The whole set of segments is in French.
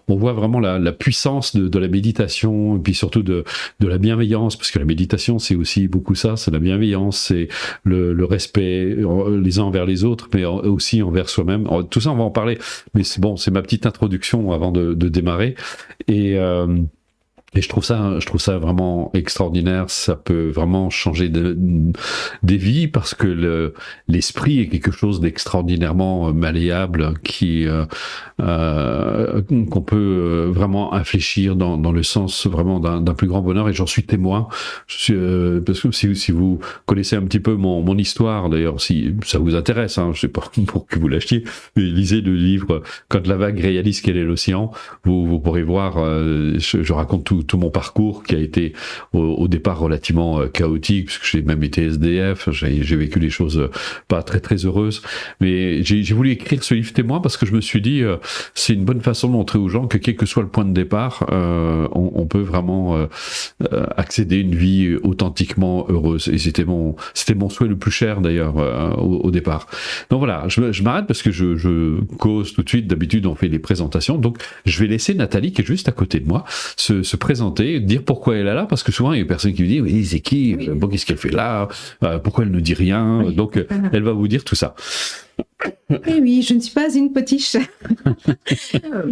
on voit vraiment la puissance de la méditation, et puis surtout de la bienveillance, parce que la méditation, c'est aussi beaucoup ça, c'est la bienveillance, c'est le respect les uns envers les autres, mais aussi envers soi-même. Tout ça, on va en parler, mais c'est bon, c'est ma petite introduction avant de démarrer. Et je trouve ça vraiment extraordinaire. Ça peut vraiment changer des vies, parce que l'esprit est quelque chose d'extraordinairement malléable qu'on peut vraiment infléchir dans le sens vraiment d'un plus grand bonheur. Et j'en suis témoin. Parce que si vous connaissez un petit peu mon histoire, d'ailleurs, si ça vous intéresse, je sais pas pour que vous l'achetiez, mais lisez le livre Quand la vague réalise quel est l'océan. Vous pourrez voir. Je raconte tout mon parcours, qui a été au départ relativement chaotique, puisque j'ai même été SDF, j'ai vécu des choses pas très très heureuses, mais j'ai voulu écrire ce livre témoin parce que je me suis dit c'est une bonne façon de montrer aux gens que quel que soit le point de départ, on peut vraiment accéder à une vie authentiquement heureuse. Et c'était mon souhait le plus cher d'ailleurs au départ. Donc voilà, je m'arrête parce que je cause tout de suite. D'habitude on fait les présentations, donc je vais laisser Nathalie, qui est juste à côté de moi, se présenter, dire pourquoi elle est là, parce que souvent il y a une personne qui me dit oui, c'est qui, bon, qu'est-ce qu'elle fait là, pourquoi elle ne dit rien, donc elle va vous dire tout ça. Eh oui, je ne suis pas une potiche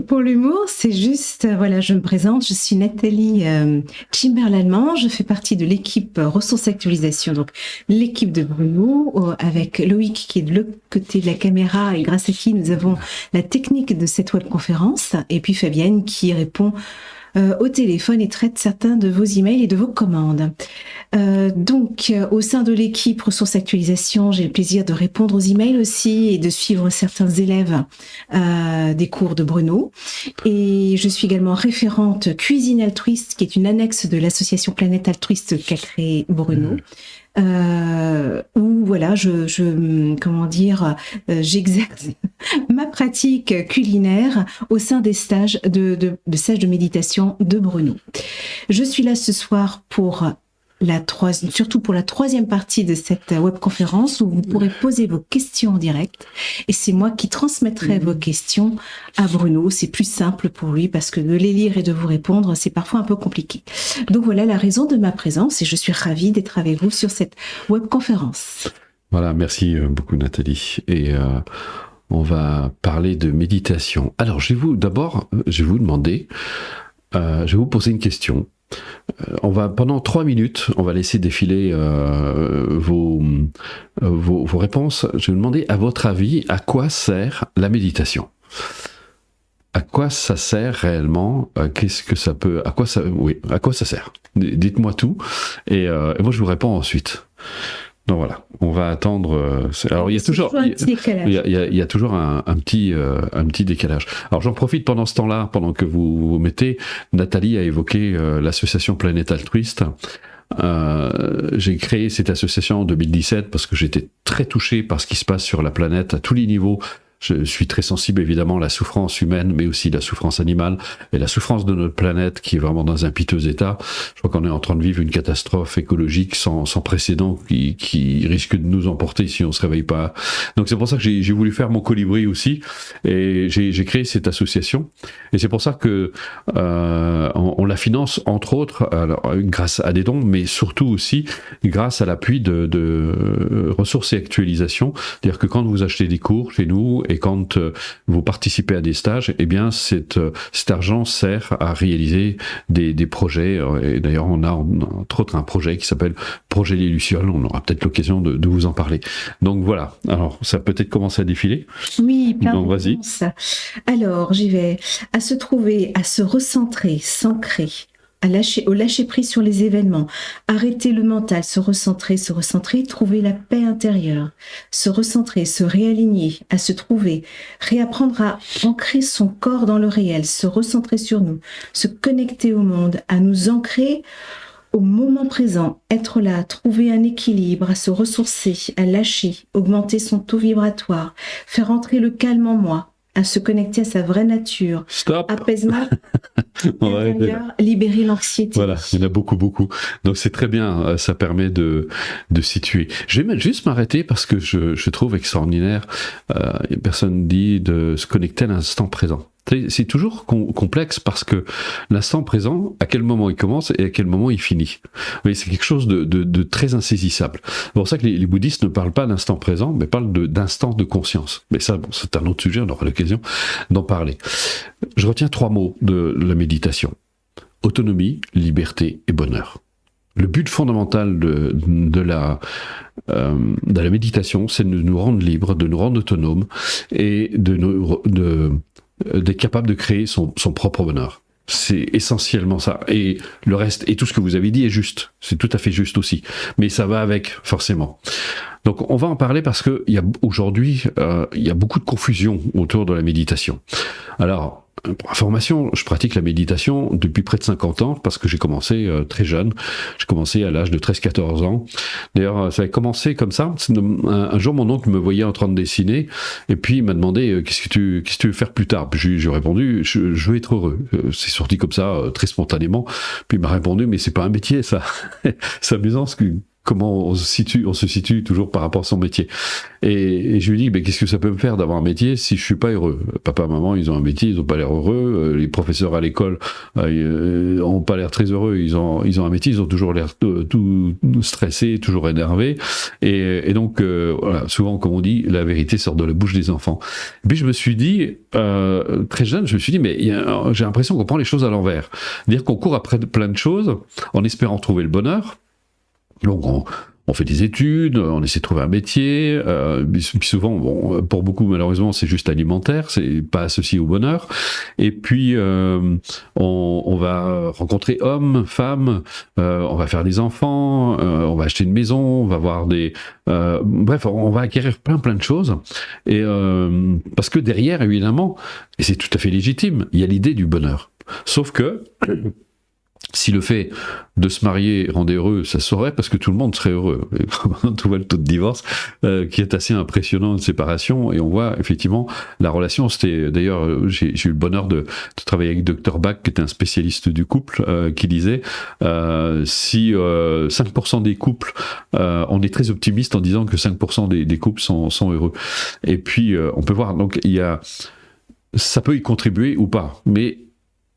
pour l'humour, c'est juste, voilà, je me présente, je suis Nathalie Chimberlain, je fais partie de l'équipe Ressources Actualisation, donc l'équipe de Bruno, avec Loïc qui est de l'autre côté de la caméra et grâce à qui nous avons la technique de cette webconférence, et puis Fabienne qui répond au téléphone et traite certains de vos emails et de vos commandes. Donc, au sein de l'équipe Ressources Actualisation, j'ai le plaisir de répondre aux emails aussi et de suivre certains élèves des cours de Bruno. Et je suis également référente Cuisine Altruiste, qui est une annexe de l'association Planète Altruiste qu'a créée Bruno. Où voilà, j'exerce ma pratique culinaire au sein des stages de méditation de Bruno. Je suis là ce soir pour surtout pour la troisième partie de cette webconférence où vous pourrez poser vos questions en direct et c'est moi qui transmettrai vos questions à Bruno. C'est plus simple pour lui parce que de les lire et de vous répondre, c'est parfois un peu compliqué. Donc voilà la raison de ma présence et je suis ravie d'être avec vous sur cette webconférence. Voilà, merci beaucoup Nathalie. Et on va parler de méditation. Alors je vais vous demander, je vais vous poser une question. Pendant 3 minutes, on va laisser défiler vos réponses. Je vais vous demander, à votre avis, à quoi sert la méditation ? À quoi ça sert réellement ? Qu'est-ce que ça peut ? À quoi ça sert ? Dites-moi tout, et moi je vous réponds ensuite. Donc voilà, on va attendre. Alors il y a toujours un petit décalage. Alors j'en profite pendant ce temps-là, pendant que vous mettez. Nathalie a évoqué l'association Planète Altruiste. J'ai créé cette association en 2017 parce que j'étais très touché par ce qui se passe sur la planète à tous les niveaux. Je suis très sensible évidemment à la souffrance humaine, mais aussi la souffrance animale et la souffrance de notre planète qui est vraiment dans un piteux état. Je crois qu'on est en train de vivre une catastrophe écologique sans précédent qui risque de nous emporter si on se réveille pas. Donc c'est pour ça que j'ai voulu faire mon colibri aussi et j'ai créé cette association. Et c'est pour ça que on la finance entre autres grâce à des dons, mais surtout aussi grâce à l'appui de Ressources et Actualisation. C'est-à-dire que quand vous achetez des cours chez nous et quand vous participez à des stages, eh bien cet argent sert à réaliser des projets. Et d'ailleurs, on a entre autres un projet qui s'appelle Projet Les Lucioles. On aura peut-être l'occasion de vous en parler. Donc voilà. Alors, ça peut-être commencer à défiler. Oui, plein donc, de vas-y. réponses. Alors, j'y vais. À se trouver, à se recentrer, s'ancrer. Au lâcher prise sur les événements, arrêter le mental, se recentrer, trouver la paix intérieure, se recentrer, se réaligner, à se trouver, réapprendre à ancrer son corps dans le réel, se recentrer sur nous, se connecter au monde, à nous ancrer au moment présent, être là, trouver un équilibre, à se ressourcer, à lâcher, augmenter son taux vibratoire, faire entrer le calme en moi, à se connecter à sa vraie nature. Stop. Apaisement intérieur, libérer l'anxiété. Voilà, il y en a beaucoup. Donc c'est très bien, ça permet de situer. Je vais juste m'arrêter parce que je trouve extraordinaire, personne dit de se connecter à l'instant présent. C'est toujours complexe parce que l'instant présent, à quel moment il commence et à quel moment il finit. Oui, c'est quelque chose de très insaisissable. C'est pour ça que les bouddhistes ne parlent pas d'instant présent, mais parlent d'instant de conscience. Mais ça, bon, c'est un autre sujet, on aura l'occasion d'en parler. Je retiens 3 mots de la méditation. Autonomie, liberté et bonheur. Le but fondamental de la méditation, c'est de nous rendre libres, de nous rendre autonomes et d'être capable de créer son propre bonheur. C'est essentiellement ça. Et le reste, et tout ce que vous avez dit est juste. C'est tout à fait juste aussi. Mais ça va avec, forcément. Donc on va en parler parce que aujourd'hui, il y a beaucoup de confusion autour de la méditation. Alors, pour information, je pratique la méditation depuis près de 50 ans parce que j'ai commencé très jeune. J'ai commencé à l'âge de 13-14 ans. D'ailleurs, ça a commencé comme ça. Un jour, mon oncle me voyait en train de dessiner et puis il m'a demandé qu'est-ce que tu veux faire plus tard. Puis j'ai répondu je veux être heureux. C'est sorti comme ça, très spontanément. Puis il m'a répondu mais c'est pas un métier ça. C'est amusant parce que comment on se situe toujours par rapport à son métier. Et je lui dis, mais qu'est-ce que ça peut me faire d'avoir un métier si je suis pas heureux? Papa, maman, ils ont un métier, ils ont pas l'air heureux. Les professeurs à l'école ont pas l'air très heureux. Ils ont un métier, ils ont toujours l'air tout stressés, toujours énervés. Et donc, voilà, souvent, comme on dit, la vérité sort de la bouche des enfants. Et puis je me suis dit, très jeune, je me suis dit, mais j'ai l'impression qu'on prend les choses à l'envers. C'est-à-dire qu'on court après plein de choses en espérant trouver le bonheur. Donc on fait des études, on essaie de trouver un métier, puis souvent, bon, pour beaucoup malheureusement c'est juste alimentaire, c'est pas associé au bonheur, et puis on va rencontrer hommes, femmes, on va faire des enfants, on va acheter une maison, on va avoir bref, on va acquérir plein de choses, et parce que derrière évidemment, et c'est tout à fait légitime, il y a l'idée du bonheur. Sauf que si le fait de se marier rendait heureux, ça se saurait parce que tout le monde serait heureux. On voit le taux de divorce qui est assez impressionnant de séparation et on voit effectivement la relation. C'était d'ailleurs, j'ai eu le bonheur de travailler avec Dr Bach qui était un spécialiste du couple qui disait si 5% des couples, on est très optimiste en disant que 5% des couples sont heureux. Et puis on peut voir donc ça peut y contribuer ou pas, mais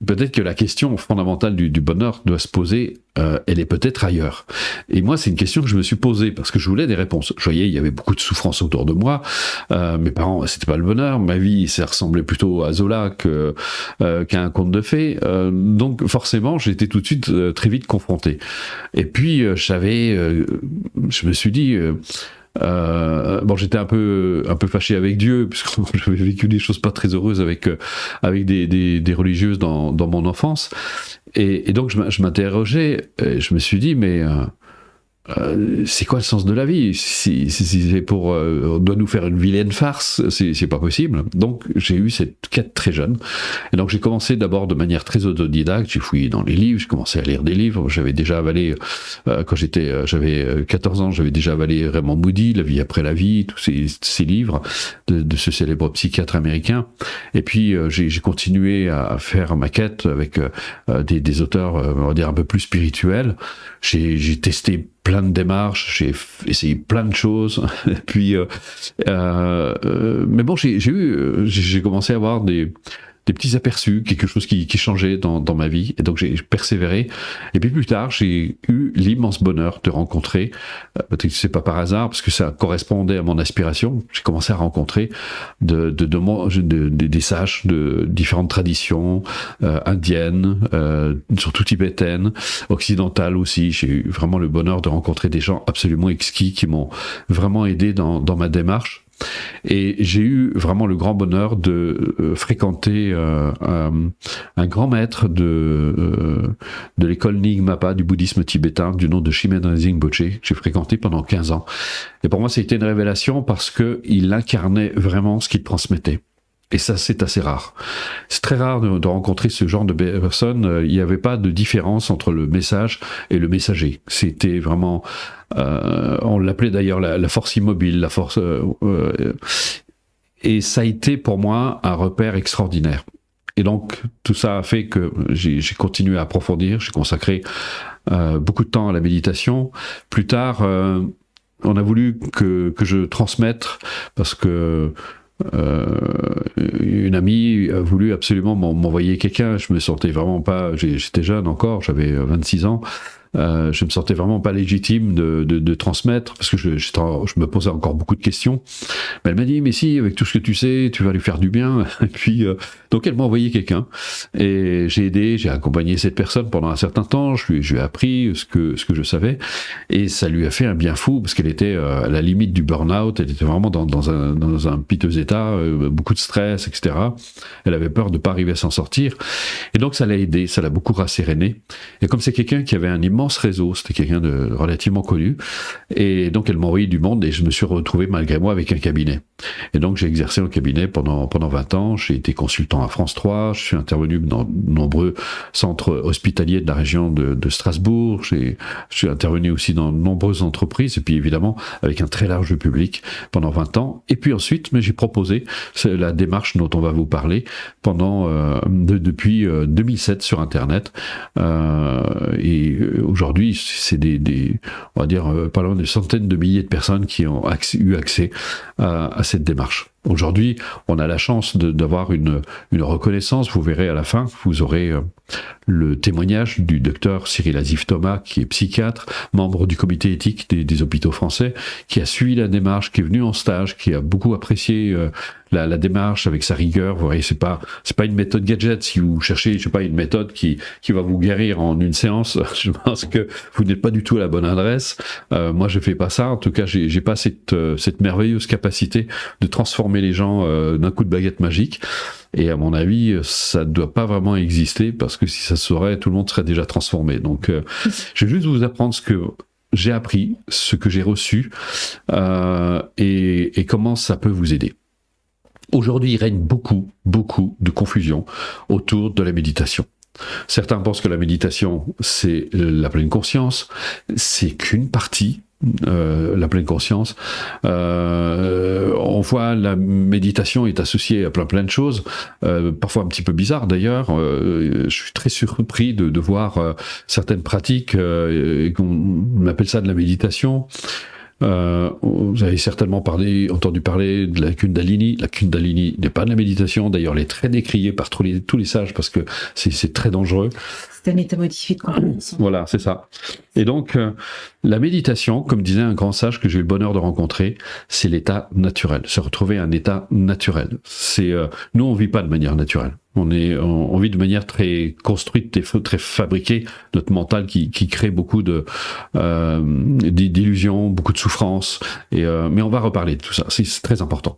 peut-être que la question fondamentale du bonheur doit se poser, elle est peut-être ailleurs. Et moi, c'est une question que je me suis posée parce que je voulais des réponses. Je voyais, il y avait beaucoup de souffrance autour de moi. Mes parents, c'était pas le bonheur. Ma vie, ça ressemblait plutôt à Zola qu'à un conte de fées. Donc, forcément, j'ai été tout de suite très vite confronté. Et puis, je me suis dit. Bon, j'étais un peu fâché avec Dieu puisque j'avais vécu des choses pas très heureuses avec des religieuses dans mon enfance et donc je m'interrogeais, je me suis dit mais c'est quoi le sens de la vie? Si c'est pour on doit nous faire une vilaine farce, c'est pas possible. Donc j'ai eu cette quête très jeune. Et donc j'ai commencé d'abord de manière très autodidacte, j'ai fouillé dans les livres, j'ai commencé à lire des livres, j'avais déjà avalé quand j'avais 14 ans, j'avais déjà avalé Raymond Moody, La vie après la vie, tous ces livres de ce célèbre psychiatre américain. Et puis j'ai continué à faire ma quête avec des auteurs on va dire un peu plus spirituels. J'ai testé plein de démarches, j'ai essayé plein de choses, et puis mais bon, j'ai commencé à avoir des petits aperçus, quelque chose qui changeait dans ma vie, et donc j'ai persévéré. Et puis plus tard, j'ai eu l'immense bonheur de rencontrer, peut-être que c'est pas par hasard, parce que ça correspondait à mon aspiration, j'ai commencé à rencontrer des sages de différentes traditions, indiennes, surtout tibétaines, occidentales aussi. J'ai eu vraiment le bonheur de rencontrer des gens absolument exquis qui m'ont vraiment aidé dans ma démarche. Et j'ai eu vraiment le grand bonheur de fréquenter un grand maître de l'école Nyingmapa du bouddhisme tibétain du nom de Shimen Rinpoche. J'ai fréquenté pendant 15 ans. Et pour moi, ça a été une révélation parce qu'il incarnait vraiment ce qu'il transmettait. Et ça, c'est assez rare. C'est très rare de rencontrer ce genre de personnes. Il n'y avait pas de différence entre le message et le messager. C'était vraiment... on l'appelait d'ailleurs la force immobile, la force... et ça a été pour moi un repère extraordinaire. Et donc, tout ça a fait que j'ai continué à approfondir. J'ai consacré beaucoup de temps à la méditation. Plus tard, on a voulu que je transmette parce que une amie a voulu absolument m'envoyer quelqu'un. Je me sentais vraiment pas, j'étais jeune encore, j'avais 26 ans. Je me sentais vraiment pas légitime de transmettre parce que je me posais encore beaucoup de questions. Mais elle m'a dit, mais si, avec tout ce que tu sais, tu vas lui faire du bien. Et puis, donc elle m'a envoyé quelqu'un et j'ai aidé, j'ai accompagné cette personne pendant un certain temps. Je lui ai appris ce que je savais et ça lui a fait un bien fou parce qu'elle était à la limite du burn-out. Elle était vraiment dans un piteux état, beaucoup de stress, etc. Elle avait peur de pas arriver à s'en sortir et donc ça l'a aidé, ça l'a beaucoup rasséréné. Et comme c'est quelqu'un qui avait un immense réseau, c'était quelqu'un de relativement connu, et donc elle m'a envoyé du monde et je me suis retrouvé malgré moi avec un cabinet. Et donc j'ai exercé en cabinet pendant 20 ans, j'ai été consultant à France 3, je suis intervenu dans de nombreux centres hospitaliers de la région de Strasbourg, je suis intervenu aussi dans de nombreuses entreprises, et puis évidemment avec un très large public pendant 20 ans, et puis ensuite j'ai proposé la démarche dont on va vous parler depuis 2007 sur Internet, et aujourd'hui, c'est on va dire, pas loin de centaines de milliers de personnes qui ont eu accès à cette démarche. Aujourd'hui, on a la chance d'avoir une reconnaissance. Vous verrez à la fin, vous aurez le témoignage du docteur Cyril Azif-Thomas, qui est psychiatre, membre du comité éthique des hôpitaux français, qui a suivi la démarche, qui est venu en stage, qui a beaucoup apprécié la démarche avec sa rigueur. Vous voyez, c'est pas une méthode gadget. Si vous cherchez, je sais pas, une méthode qui va vous guérir en une séance, je pense que vous n'êtes pas du tout à la bonne adresse. Moi, je fais pas ça. En tout cas, j'ai pas cette merveilleuse capacité de transformer les gens d'un coup de baguette magique. Et à mon avis, ça ne doit pas vraiment exister parce que si ça se saurait, tout le monde serait déjà transformé. Donc, je vais juste vous apprendre ce que j'ai appris, ce que j'ai reçu et comment ça peut vous aider. Aujourd'hui, il règne beaucoup de confusion autour de la méditation. Certains pensent que la méditation, c'est la pleine conscience, c'est qu'une partie. La pleine conscience. On voit la méditation est associée à plein de choses, parfois un petit peu bizarres d'ailleurs. Je suis très surpris de voir certaines pratiques, on appelle ça de la méditation. Vous avez certainement entendu parler de la Kundalini. La Kundalini n'est pas de la méditation, d'ailleurs elle est très décriée par tous les sages parce que c'est très dangereux. C'est un état modifié de conscience. Voilà, c'est ça. Et donc, la méditation, comme disait un grand sage que j'ai eu le bonheur de rencontrer, c'est l'état naturel, se retrouver à un état naturel. Nous, on vit pas de manière naturelle. On vit de manière très construite, très fabriquée. Notre mental qui crée beaucoup d'illusions, beaucoup de souffrances. Mais on va reparler de tout ça. C'est très important.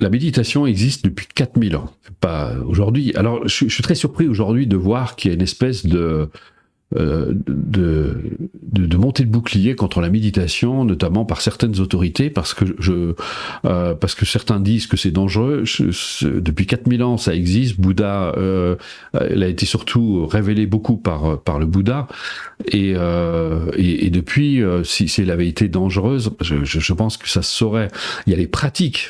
La méditation existe depuis 4000 ans, pas aujourd'hui. Alors, je suis très surpris aujourd'hui de voir qu'il y a une espèce de montée de bouclier contre la méditation, notamment par certaines autorités, parce que certains disent que c'est dangereux. Depuis 4000 ans, ça existe. Bouddha, elle a été surtout révélée beaucoup par le Bouddha, et depuis, si elle avait été dangereuse, je pense que ça se saurait. Il y a les pratiques.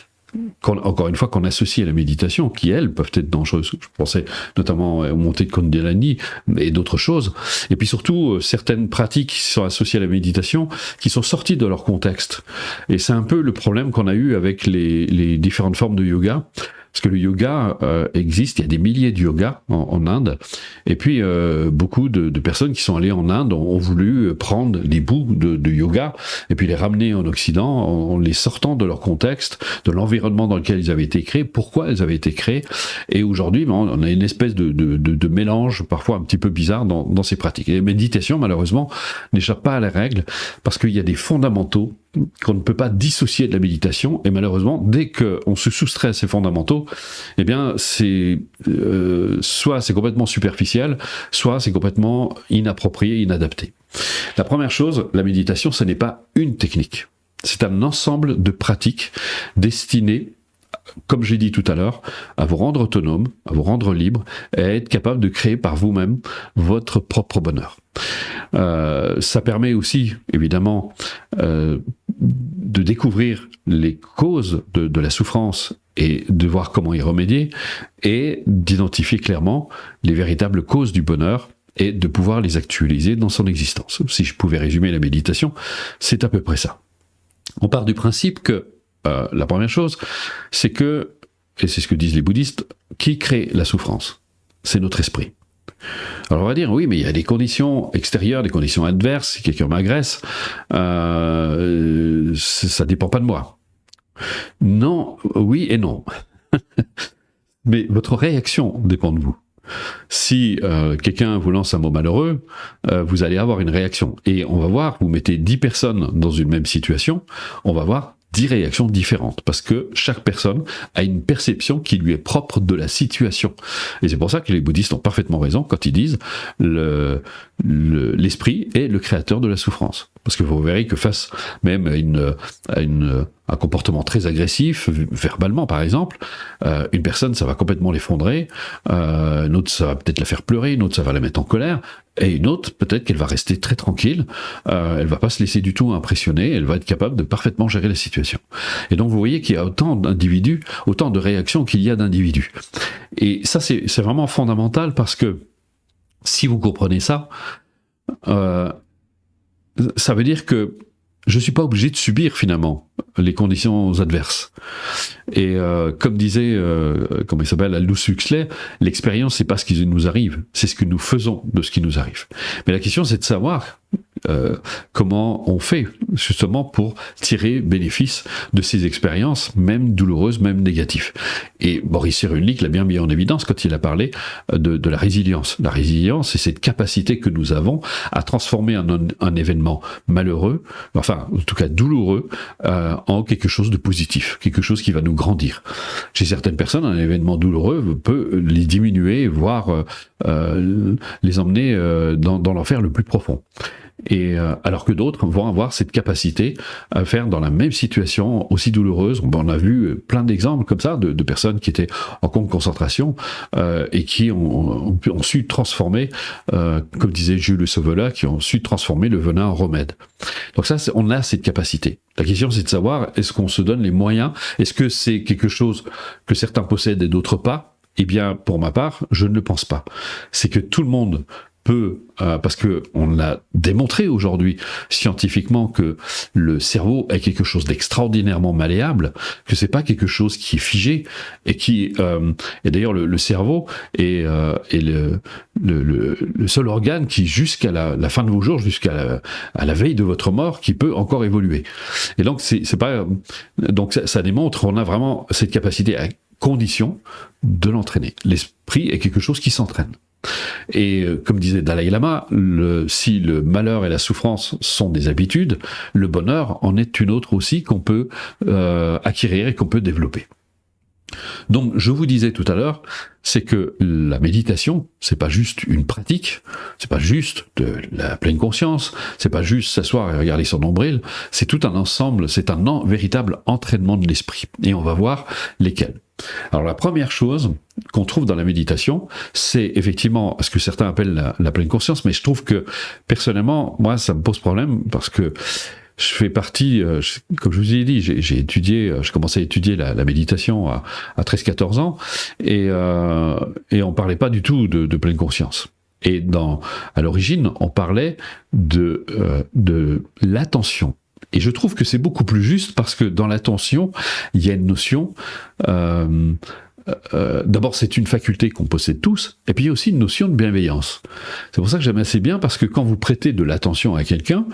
Encore une fois, qu'on associe à la méditation, qui elles peuvent être dangereuses. Je pensais notamment aux montées de Kundalini et d'autres choses. Et puis surtout, certaines pratiques qui sont associées à la méditation, qui sont sorties de leur contexte. Et c'est un peu le problème qu'on a eu avec les différentes formes de yoga. Parce que le yoga existe, il y a des milliers de yogas en Inde, et puis beaucoup de personnes qui sont allées en Inde ont voulu prendre des bouts de yoga et puis les ramener en Occident en les sortant de leur contexte, de l'environnement dans lequel ils avaient été créés, pourquoi ils avaient été créés, et aujourd'hui on a une espèce de mélange parfois un petit peu bizarre dans ces pratiques. Et la méditation malheureusement n'échappe pas à la règle parce qu'il y a des fondamentaux qu'on ne peut pas dissocier de la méditation, et malheureusement, dès qu'on se soustrait à ces fondamentaux, eh bien, soit c'est complètement superficiel, soit c'est complètement inapproprié, inadapté. La première chose, la méditation, ce n'est pas une technique. C'est un ensemble de pratiques destinées, comme j'ai dit tout à l'heure, à vous rendre autonome, à vous rendre libre, et à être capable de créer par vous-même votre propre bonheur. Ça permet aussi, évidemment, de découvrir les causes de la souffrance et de voir comment y remédier, et d'identifier clairement les véritables causes du bonheur et de pouvoir les actualiser dans son existence. Si je pouvais résumer la méditation, c'est à peu près ça. On part du principe que la première chose, c'est que, et c'est ce que disent les bouddhistes, qui crée la souffrance? C'est notre esprit. Alors on va dire, oui, mais il y a des conditions extérieures, des conditions adverses, si quelqu'un m'agresse, ça dépend pas de moi. Non, oui et non. Mais votre réaction dépend de vous. Si quelqu'un vous lance un mot malheureux, vous allez avoir une réaction. Et on va voir, vous mettez 10 personnes dans une même situation, on va voir 10 réactions différentes, parce que chaque personne a une perception qui lui est propre de la situation. Et c'est pour ça que les bouddhistes ont parfaitement raison quand ils disent l'esprit est le créateur de la souffrance. Parce que vous verrez que face même à un comportement très agressif, verbalement par exemple, une personne, ça va complètement l'effondrer, une autre, ça va peut-être la faire pleurer, une autre, ça va la mettre en colère, et une autre, peut-être qu'elle va rester très tranquille, elle va pas se laisser du tout impressionner, elle va être capable de parfaitement gérer la situation. Et donc vous voyez qu'il y a autant d'individus, autant de réactions qu'il y a d'individus. Et ça, c'est vraiment fondamental, parce que si vous comprenez ça, ça veut dire que je ne suis pas obligé de subir finalement les conditions adverses. Et comme disait, comment il s'appelle, Aldous Huxley, l'expérience, c'est pas ce qui nous arrive, c'est ce que nous faisons de ce qui nous arrive. Mais la question, c'est de savoir comment on fait justement pour tirer bénéfice de ces expériences, même douloureuses, même négatives. Et Boris Cyrulnik l'a bien mis en évidence quand il a parlé de la résilience. La résilience, c'est cette capacité que nous avons à transformer un événement malheureux, enfin en tout cas douloureux, en quelque chose de positif, quelque chose qui va nous grandir. Chez certaines personnes, un événement douloureux peut les diminuer, voire les emmener dans l'enfer le plus profond. Et alors que d'autres vont avoir cette capacité à faire dans la même situation aussi douloureuse. On a vu plein d'exemples comme ça de personnes qui étaient en camp de concentration et qui ont su transformer, comme disait Jules Sauvelat, qui ont su transformer le venin en remède. Donc ça, on a cette capacité. La question, c'est de savoir, est-ce qu'on se donne les moyens? Est-ce que c'est quelque chose que certains possèdent et d'autres pas? Eh bien, pour ma part, je ne le pense pas. C'est que tout le monde peut, parce que on l'a démontré aujourd'hui scientifiquement que le cerveau est quelque chose d'extraordinairement malléable, que c'est pas quelque chose qui est figé et qui et d'ailleurs le cerveau est le seul organe qui jusqu'à la fin de vos jours, jusqu'à la veille de votre mort, qui peut encore évoluer. Et donc c'est pas donc ça démontre qu'on a vraiment cette capacité à condition de l'entraîner. L'esprit est quelque chose qui s'entraîne. Et comme disait Dalai Lama, si le malheur et la souffrance sont des habitudes, le bonheur en est une autre aussi qu'on peut acquérir et qu'on peut développer. Donc je vous disais tout à l'heure, c'est que la méditation, c'est pas juste une pratique, c'est pas juste de la pleine conscience, c'est pas juste s'asseoir et regarder son nombril, c'est tout un ensemble, c'est un véritable entraînement de l'esprit. Et on va voir lesquels. Alors la première chose qu'on trouve dans la méditation, c'est effectivement ce que certains appellent la pleine conscience, mais je trouve que personnellement, moi ça me pose problème parce que je fais partie, comme je vous ai dit, j'ai commencé à étudier la méditation à 13-14 ans et on parlait pas du tout de pleine conscience. Et à l'origine, on parlait de l'attention. Et je trouve que c'est beaucoup plus juste parce que dans l'attention, il y a une notion. D'abord, c'est une faculté qu'on possède tous, et puis il y a aussi une notion de bienveillance. C'est pour ça que j'aime assez bien, parce que quand vous prêtez de l'attention à quelqu'un,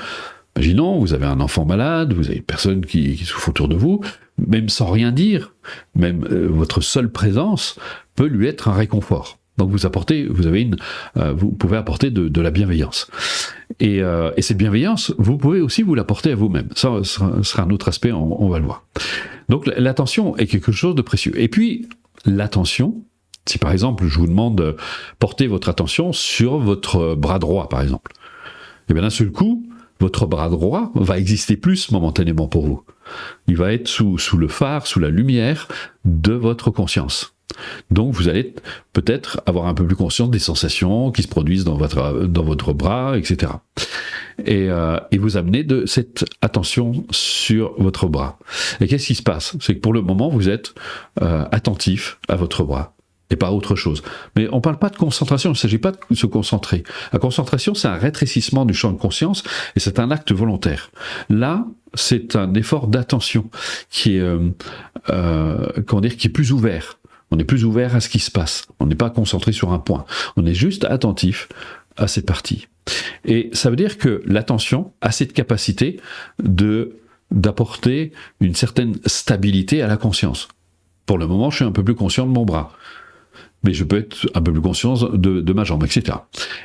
imaginons, vous avez un enfant malade, vous avez une personne qui souffre autour de vous, même sans rien dire, même votre seule présence peut lui être un réconfort. Donc vous pouvez apporter de la bienveillance. Et cette bienveillance, vous pouvez aussi vous l'apporter à vous-même. Ça sera un autre aspect, on va le voir. Donc l'attention est quelque chose de précieux. Et puis, l'attention, si par exemple je vous demande de porter votre attention sur votre bras droit, par exemple, et bien d'un seul coup, votre bras droit va exister plus momentanément pour vous. Il va être sous le phare, sous la lumière de votre conscience. Donc vous allez peut-être avoir un peu plus conscience des sensations qui se produisent dans votre bras, etc. Et vous amenez de cette attention sur votre bras. Et qu'est-ce qui se passe? C'est que pour le moment, vous êtes attentif à votre bras. et pas autre chose. Mais on ne parle pas de concentration, il ne s'agit pas de se concentrer. La concentration, c'est un rétrécissement du champ de conscience, et c'est un acte volontaire. Là, c'est un effort d'attention qui est, qui est plus ouvert. On est plus ouvert à ce qui se passe. On n'est pas concentré sur un point. On est juste attentif à cette partie. Et ça veut dire que l'attention a cette capacité d'apporter une certaine stabilité à la conscience. Pour le moment, je suis un peu plus conscient de mon bras. Mais je peux être un peu plus conscient de ma jambe, etc.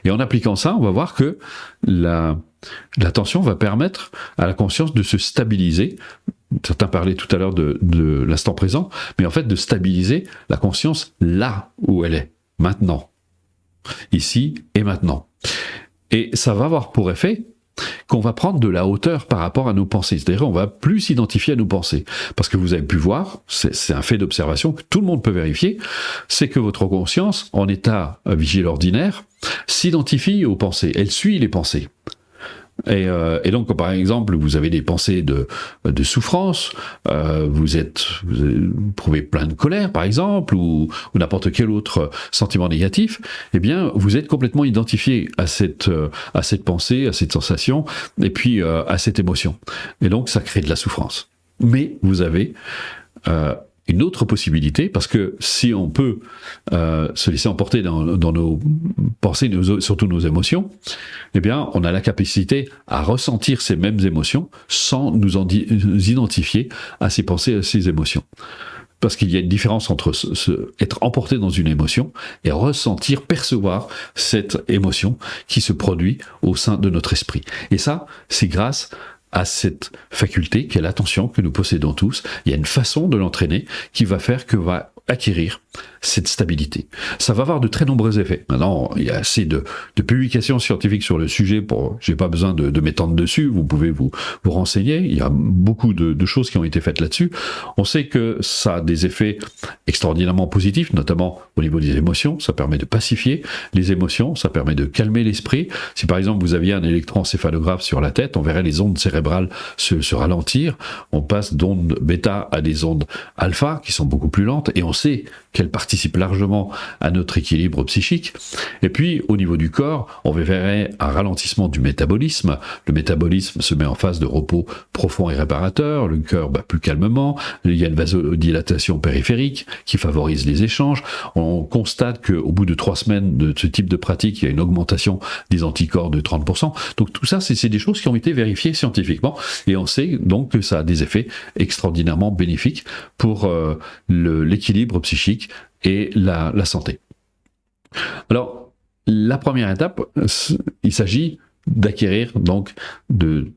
Et en appliquant ça, on va voir que l'attention va permettre à la conscience de se stabiliser. Certains parlaient tout à l'heure de l'instant présent, mais en fait de stabiliser la conscience là où elle est, maintenant. Ici et maintenant. Et ça va avoir pour effet qu'on va prendre de la hauteur par rapport à nos pensées. C'est-à-dire qu'on va plus s'identifier à nos pensées. Parce que vous avez pu voir, c'est un fait d'observation que tout le monde peut vérifier, c'est que votre conscience, en état vigile ordinaire, s'identifie aux pensées. Elle suit les pensées. Et donc, par exemple, vous avez des pensées de souffrance, vous prouvez plein de colère, par exemple, ou n'importe quel autre sentiment négatif, eh bien, vous êtes complètement identifié à cette pensée, à cette sensation, et puis à cette émotion. Et donc, ça crée de la souffrance. Mais vous avez une autre possibilité, parce que si on peut se laisser emporter dans nos pensées, surtout nos émotions, eh bien, on a la capacité à ressentir ces mêmes émotions sans nous identifier à ces pensées, à ces émotions. Parce qu'il y a une différence entre être emporté dans une émotion et ressentir, percevoir cette émotion qui se produit au sein de notre esprit. Et ça, c'est grâce à cette faculté qu'est l'attention que nous possédons tous. Il y a une façon de l'entraîner qui va faire que va acquérir cette stabilité. Ça va avoir de très nombreux effets. Maintenant, il y a assez de publications scientifiques sur le sujet, j'ai pas besoin de m'étendre dessus, vous pouvez vous renseigner, il y a beaucoup de choses qui ont été faites là-dessus. On sait que ça a des effets extraordinairement positifs, notamment au niveau des émotions, ça permet de pacifier les émotions, ça permet de calmer l'esprit. Si par exemple vous aviez un électroencéphalographe sur la tête, on verrait les ondes cérébrales se ralentir, on passe d'ondes bêta à des ondes alpha qui sont beaucoup plus lentes, et on sait qu'elles participent largement à notre équilibre psychique. Et puis, au niveau du corps, on verrait un ralentissement du métabolisme. Le métabolisme se met en phase de repos profond et réparateur, le cœur bat plus calmement, il y a une vasodilatation périphérique qui favorise les échanges. On constate qu'au bout de 3 semaines de ce type de pratique, il y a une augmentation des anticorps de 30%. Donc tout ça, c'est des choses qui ont été vérifiées scientifiquement, et on sait donc que ça a des effets extraordinairement bénéfiques pour l'équilibre psychique et la santé. Alors, la première étape, il s'agit d'acquérir, donc, de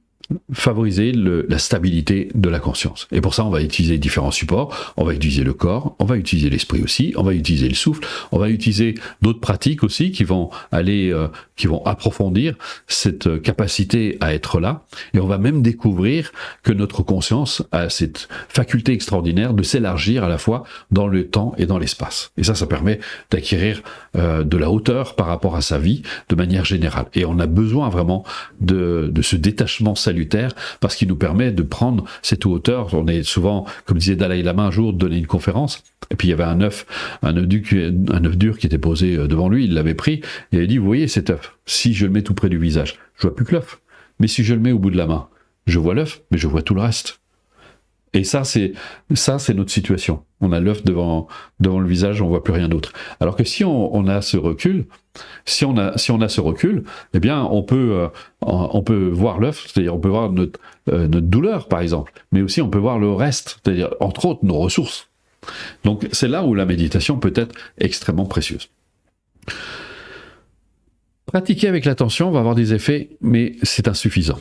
favoriser la stabilité de la conscience. Et pour ça, on va utiliser différents supports. On va utiliser le corps, on va utiliser l'esprit aussi, on va utiliser le souffle, on va utiliser d'autres pratiques aussi qui vont approfondir cette capacité à être là. Et on va même découvrir que notre conscience a cette faculté extraordinaire de s'élargir à la fois dans le temps et dans l'espace. Et ça permet d'acquérir de la hauteur par rapport à sa vie de manière générale. Et on a besoin vraiment de ce détachement salutaire, parce qu'il nous permet de prendre cette hauteur. On est souvent, comme disait Dalai Lama un jour, donner une conférence, et puis il y avait un œuf dur qui était posé devant lui, il l'avait pris, et il a dit, vous voyez cet œuf, si je le mets tout près du visage, je vois plus que l'œuf, mais si je le mets au bout de la main, je vois l'œuf, mais je vois tout le reste. Et ça, c'est notre situation. On a l'œuf devant le visage, on voit plus rien d'autre. Alors que si on a ce recul, eh bien, on peut voir l'œuf, c'est-à-dire on peut voir notre douleur, par exemple, mais aussi on peut voir le reste, c'est-à-dire, entre autres, nos ressources. Donc, c'est là où la méditation peut être extrêmement précieuse. Pratiquer avec l'attention va avoir des effets, mais c'est insuffisant.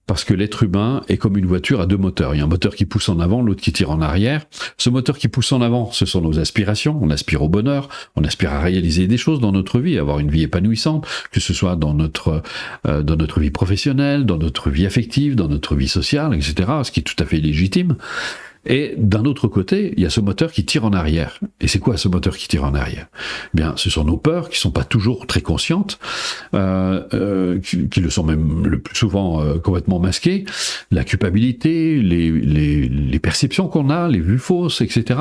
Parce que l'être humain est comme une voiture à 2 moteurs. Il y a un moteur qui pousse en avant, l'autre qui tire en arrière. Ce moteur qui pousse en avant, ce sont nos aspirations. On aspire au bonheur, on aspire à réaliser des choses dans notre vie, à avoir une vie épanouissante, que ce soit dans notre vie professionnelle, dans notre vie affective, dans notre vie sociale, etc., ce qui est tout à fait légitime. Et d'un autre côté, il y a ce moteur qui tire en arrière. Et c'est quoi ce moteur qui tire en arrière ? Eh bien, ce sont nos peurs qui sont pas toujours très conscientes, qui le sont même le plus souvent complètement masquées, la culpabilité, les perceptions qu'on a, les vues fausses, etc.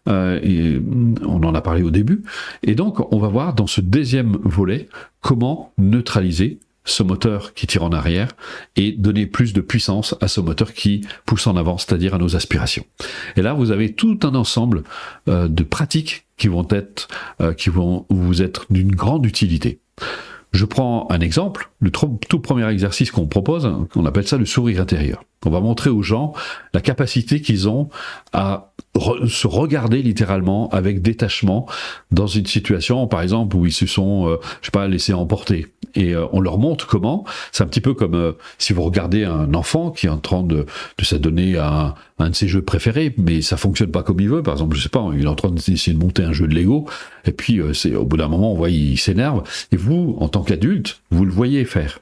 et on en a parlé au début. Et donc, on va voir dans ce deuxième volet comment neutraliser ce moteur qui tire en arrière et donner plus de puissance à ce moteur qui pousse en avant, c'est-à-dire à nos aspirations. Et là, vous avez tout un ensemble de pratiques qui vont vous être d'une grande utilité. Je prends un exemple, le tout premier exercice qu'on propose, on appelle ça le sourire intérieur. On va montrer aux gens la capacité qu'ils ont à se regarder littéralement avec détachement dans une situation, par exemple, où ils se sont, laissés emporter. Et on leur montre comment. C'est un petit peu comme si vous regardez un enfant qui est en train de s'adonner à un de ses jeux préférés, mais ça fonctionne pas comme il veut. Par exemple, je sais pas, il est en train d'essayer de monter un jeu de Lego, et puis au bout d'un moment, on voit il s'énerve. Et vous, en tant qu'adulte, vous le voyez faire.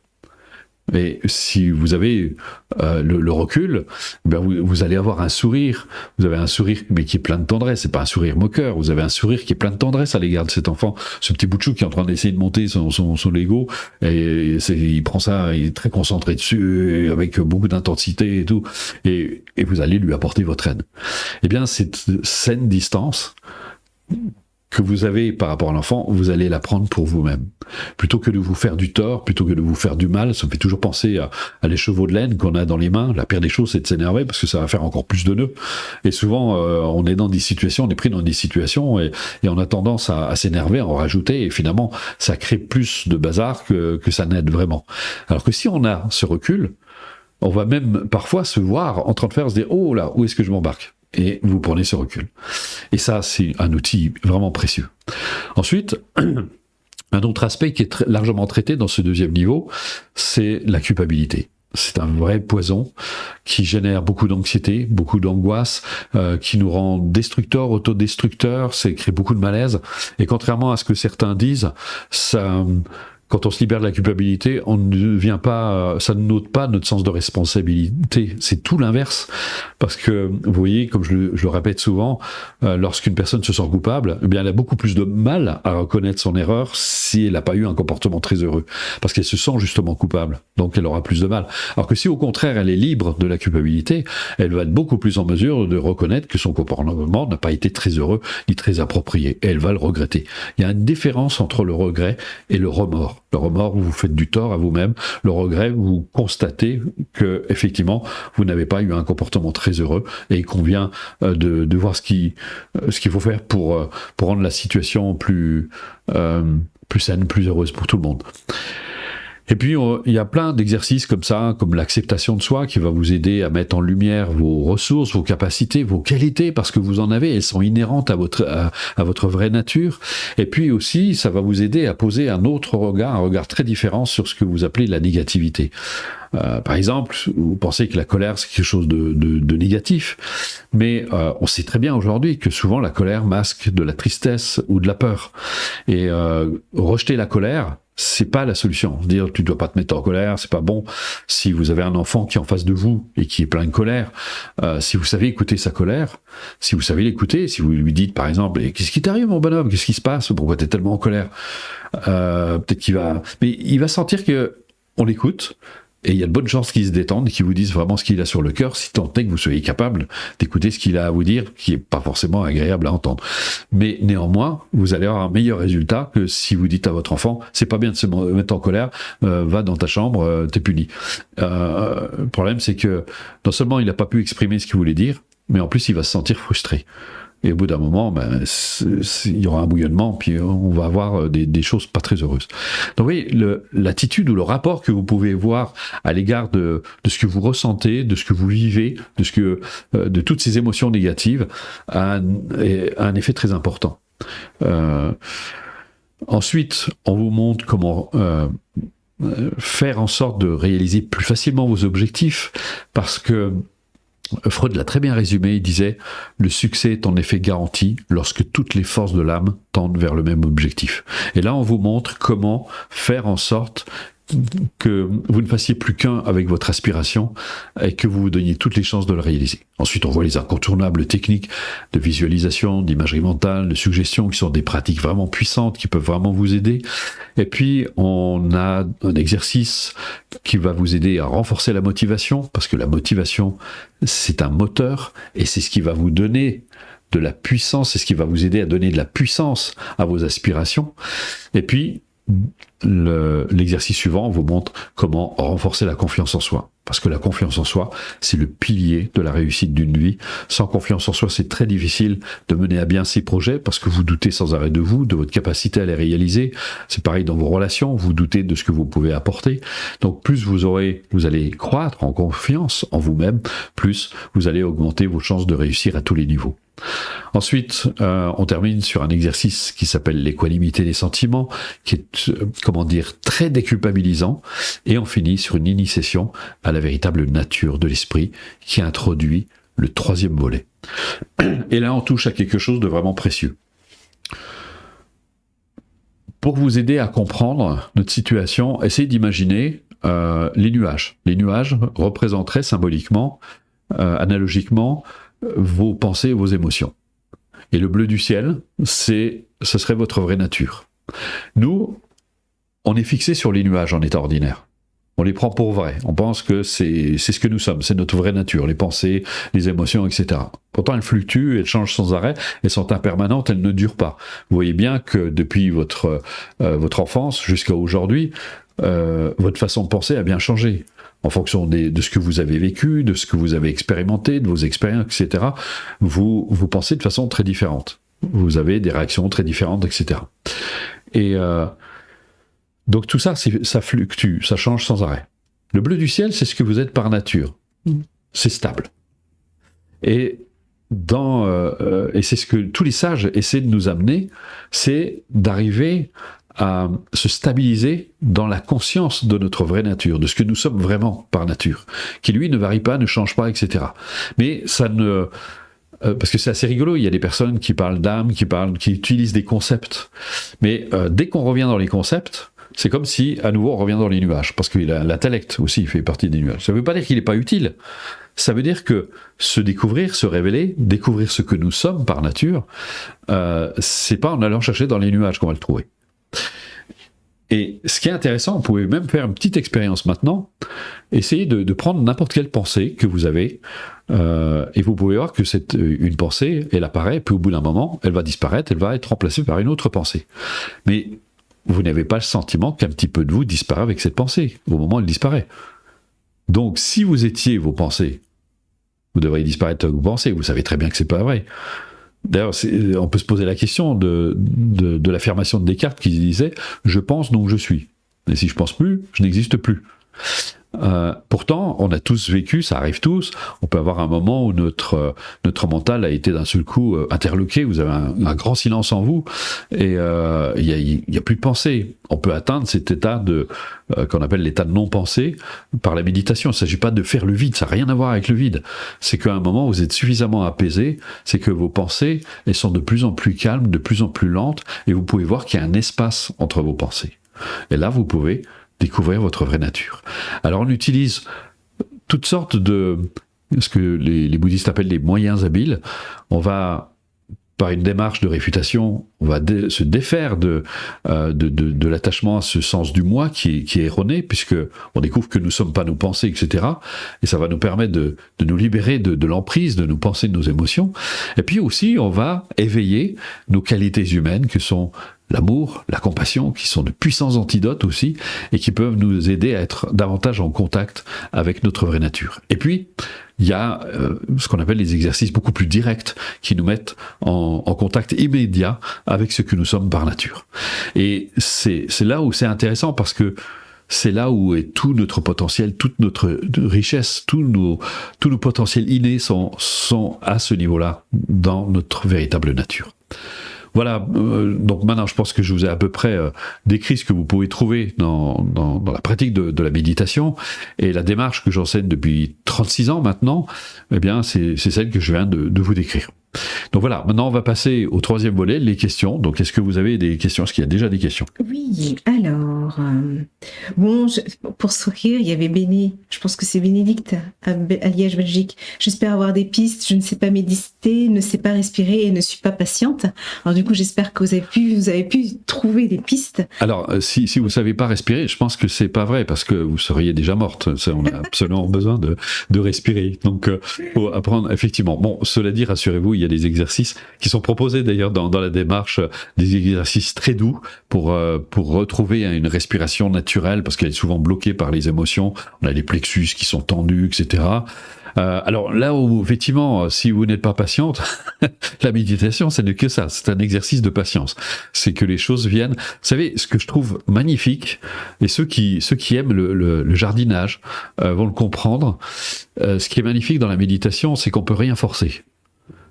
Mais si vous avez le recul, ben vous allez avoir un sourire. Vous avez un sourire mais qui est plein de tendresse. C'est pas un sourire moqueur. Vous avez un sourire qui est plein de tendresse à l'égard de cet enfant, ce petit bout de chou qui est en train d'essayer de monter son Lego. Et il prend ça, il est très concentré dessus, avec beaucoup d'intensité et tout. Et vous allez lui apporter votre aide. Eh bien, cette saine distance que vous avez par rapport à l'enfant, vous allez la prendre pour vous-même. Plutôt que de vous faire du tort, plutôt que de vous faire du mal, ça me fait toujours penser à les chevaux de laine qu'on a dans les mains. La pire des choses, c'est de s'énerver parce que ça va faire encore plus de nœuds. Et souvent, on est pris dans des situations et on a tendance à s'énerver, à en rajouter et finalement, ça crée plus de bazar que ça n'aide vraiment. Alors que si on a ce recul, on va même parfois se voir en train de se dire « Oh là, où est-ce que je m'embarque ?» Et vous prenez ce recul. Et ça, c'est un outil vraiment précieux. Ensuite, un autre aspect qui est largement traité dans ce deuxième niveau, c'est la culpabilité. C'est un vrai poison qui génère beaucoup d'anxiété, beaucoup d'angoisse, qui nous rend destructeurs, autodestructeurs, ça crée beaucoup de malaise. Et contrairement à ce que certains disent, quand on se libère de la culpabilité, on ne vient pas, ça ne note pas notre sens de responsabilité. C'est tout l'inverse. Parce que, vous voyez, comme je le répète souvent, lorsqu'une personne se sent coupable, eh bien, elle a beaucoup plus de mal à reconnaître son erreur si elle n'a pas eu un comportement très heureux. Parce qu'elle se sent justement coupable. Donc, elle aura plus de mal. Alors que si, au contraire, elle est libre de la culpabilité, elle va être beaucoup plus en mesure de reconnaître que son comportement n'a pas été très heureux ni très approprié. Et elle va le regretter. Il y a une différence entre le regret et le remords. Le remords, vous faites du tort à vous-même. Le regret, vous constatez que effectivement, vous n'avez pas eu un comportement très heureux et il convient de voir ce qu'il faut faire pour rendre la situation plus saine, plus heureuse pour tout le monde. Et puis, il y a plein d'exercices comme ça, comme l'acceptation de soi, qui va vous aider à mettre en lumière vos ressources, vos capacités, vos qualités, parce que vous en avez, elles sont inhérentes à votre vraie nature. Et puis aussi, ça va vous aider à poser un autre regard, un regard très différent sur ce que vous appelez la négativité. Par exemple, vous pensez que la colère, c'est quelque chose de négatif, mais on sait très bien aujourd'hui que souvent la colère masque de la tristesse ou de la peur. Et rejeter la colère, c'est pas la solution. Dire tu dois pas te mettre en colère, c'est pas bon. Si vous avez un enfant qui est en face de vous et qui est plein de colère, si vous savez écouter sa colère, si vous savez l'écouter, si vous lui dites par exemple qu'est-ce qui t'arrive mon bonhomme, qu'est-ce qui se passe, pourquoi t'es tellement en colère, peut-être il va sentir que on l'écoute. Et il y a de bonnes chances qu'il se détende et qu'il vous dise vraiment ce qu'il a sur le cœur, si tant est que vous soyez capable d'écouter ce qu'il a à vous dire, qui est pas forcément agréable à entendre. Mais néanmoins, vous allez avoir un meilleur résultat que si vous dites à votre enfant, c'est pas bien de se mettre en colère, va dans ta chambre, t'es puni. Le problème, c'est que non seulement il n'a pas pu exprimer ce qu'il voulait dire, mais en plus il va se sentir frustré. Et au bout d'un moment, il y aura un bouillonnement, puis on va avoir des choses pas très heureuses. Donc oui, l'attitude ou le rapport que vous pouvez voir à l'égard de ce que vous ressentez, de ce que vous vivez, de toutes ces émotions négatives, a un effet très important. Ensuite, on vous montre comment faire en sorte de réaliser plus facilement vos objectifs, parce que Freud l'a très bien résumé, il disait « Le succès est en effet garanti lorsque toutes les forces de l'âme tendent vers le même objectif. » Et là, on vous montre comment faire en sorte que vous ne fassiez plus qu'un avec votre aspiration et que vous vous donniez toutes les chances de le réaliser. Ensuite, on voit les incontournables techniques de visualisation, d'imagerie mentale, de suggestion, qui sont des pratiques vraiment puissantes, qui peuvent vraiment vous aider. Et puis, on a un exercice qui va vous aider à renforcer la motivation, parce que la motivation, c'est un moteur, et c'est ce qui va vous donner de la puissance, c'est ce qui va vous aider à donner de la puissance à vos aspirations. Et puis, l'exercice suivant vous montre comment renforcer la confiance en soi. Parce que la confiance en soi, c'est le pilier de la réussite d'une vie. Sans confiance en soi, c'est très difficile de mener à bien ses projets parce que vous doutez sans arrêt de vous, de votre capacité à les réaliser. C'est pareil dans vos relations, vous doutez de ce que vous pouvez apporter. Donc plus vous allez croître en confiance en vous-même, plus vous allez augmenter vos chances de réussir à tous les niveaux. Ensuite, on termine sur un exercice qui s'appelle l'équanimité des sentiments, qui est, très déculpabilisant, et on finit sur une initiation à la véritable nature de l'esprit, qui introduit le troisième volet. Et là, on touche à quelque chose de vraiment précieux. Pour vous aider à comprendre notre situation, essayez d'imaginer les nuages. Les nuages représenteraient symboliquement, analogiquement, vos pensées et vos émotions. Et le bleu du ciel, ce serait votre vraie nature. Nous, on est fixé sur les nuages en état ordinaire. On les prend pour vrais. On pense que c'est ce que nous sommes, c'est notre vraie nature, les pensées, les émotions, etc. Pourtant, elles fluctuent, elles changent sans arrêt, elles sont impermanentes, elles ne durent pas. Vous voyez bien que depuis votre enfance jusqu'à aujourd'hui, votre façon de penser a bien changé. En fonction de ce que vous avez vécu, de ce que vous avez expérimenté, de vos expériences, etc., vous pensez de façon très différente. Vous avez des réactions très différentes, etc. Et donc tout ça, ça fluctue, ça change sans arrêt. Le bleu du ciel, c'est ce que vous êtes par nature. C'est stable. Et c'est ce que tous les sages essaient de nous amener, c'est d'arriver à se stabiliser dans la conscience de notre vraie nature, de ce que nous sommes vraiment par nature, qui lui ne varie pas, ne change pas, etc. Mais ça ne... parce que c'est assez rigolo, il y a des personnes qui parlent d'âme, qui utilisent des concepts. Mais dès qu'on revient dans les concepts, c'est comme si, à nouveau, on revient dans les nuages, parce que l'intellect aussi fait partie des nuages. Ça ne veut pas dire qu'il n'est pas utile. Ça veut dire que se découvrir, se révéler, découvrir ce que nous sommes par nature, c'est pas en allant chercher dans les nuages qu'on va le trouver. Et ce qui est intéressant, vous pouvez même faire une petite expérience maintenant, essayez de prendre n'importe quelle pensée que vous avez, et vous pouvez voir que une pensée, elle apparaît, puis au bout d'un moment, elle va disparaître, elle va être remplacée par une autre pensée. Mais vous n'avez pas le sentiment qu'un petit peu de vous disparaît avec cette pensée, au moment où elle disparaît. Donc si vous étiez vos pensées, vous devriez disparaître avec vos pensées, vous savez très bien que c'est pas vrai. D'ailleurs, on peut se poser la question de l'affirmation de Descartes qui disait « je pense donc je suis ». Et si je pense plus, je n'existe plus. Pourtant, on a tous vécu, ça arrive tous, on peut avoir un moment où notre mental a été d'un seul coup interloqué, vous avez un grand silence en vous, et il y a plus de pensée. On peut atteindre cet état qu'on appelle l'état de non-pensée par la méditation. Il ne s'agit pas de faire le vide, ça n'a rien à voir avec le vide. C'est qu'à un moment, vous êtes suffisamment apaisé, c'est que vos pensées, elles sont de plus en plus calmes, de plus en plus lentes, et vous pouvez voir qu'il y a un espace entre vos pensées. Et là, vous pouvez découvrir votre vraie nature. Alors on utilise toutes sortes de ce que les bouddhistes appellent les moyens habiles. On va, par une démarche de réfutation, on va se défaire de l'attachement à ce sens du moi qui est erroné, puisque on découvre que nous ne sommes pas nos pensées, etc. Et ça va nous permettre de nous libérer de l'emprise de nos pensées, de nos émotions. Et puis aussi, on va éveiller nos qualités humaines, que sont l'amour, la compassion, qui sont de puissants antidotes aussi, et qui peuvent nous aider à être davantage en contact avec notre vraie nature. Et puis, il y a ce qu'on appelle les exercices beaucoup plus directs, qui nous mettent en contact immédiat avec ce que nous sommes par nature. Et c'est là où c'est intéressant, parce que c'est là où est tout notre potentiel, toute notre richesse, tous nos potentiels innés sont à ce niveau-là, dans notre véritable nature. Voilà, donc maintenant je pense que je vous ai à peu près décrit ce que vous pouvez trouver dans la pratique de la méditation, et la démarche que j'enseigne depuis 36 ans maintenant, eh bien c'est celle que je viens de vous décrire. Donc voilà, maintenant on va passer au troisième volet, les questions. Donc est-ce que vous avez des questions? Est-ce qu'il y a déjà des questions? Oui, alors, pour sourire, il y avait je pense que c'est Bénédicte à Liège, Belgique. J'espère avoir des pistes, je ne sais pas méditer, ne sais pas respirer et ne suis pas patiente. Alors du coup, j'espère que vous avez pu trouver des pistes. Alors, si vous ne savez pas respirer, je pense que c'est pas vrai, parce que vous seriez déjà morte. On a absolument besoin de respirer. Donc, faut apprendre, effectivement. Bon, cela dit, rassurez-vous, il y a des exercices qui sont proposés d'ailleurs dans la démarche, des exercices très doux pour retrouver une respiration naturelle, parce qu'elle est souvent bloquée par les émotions. On a les plexus qui sont tendus, etc. Alors là où, effectivement, si vous n'êtes pas patiente, la méditation, ce n'est que ça, c'est un exercice de patience. C'est que les choses viennent. Vous savez, ce que je trouve magnifique, et ceux qui aiment le jardinage vont le comprendre, ce qui est magnifique dans la méditation, c'est qu'on peut rien forcer.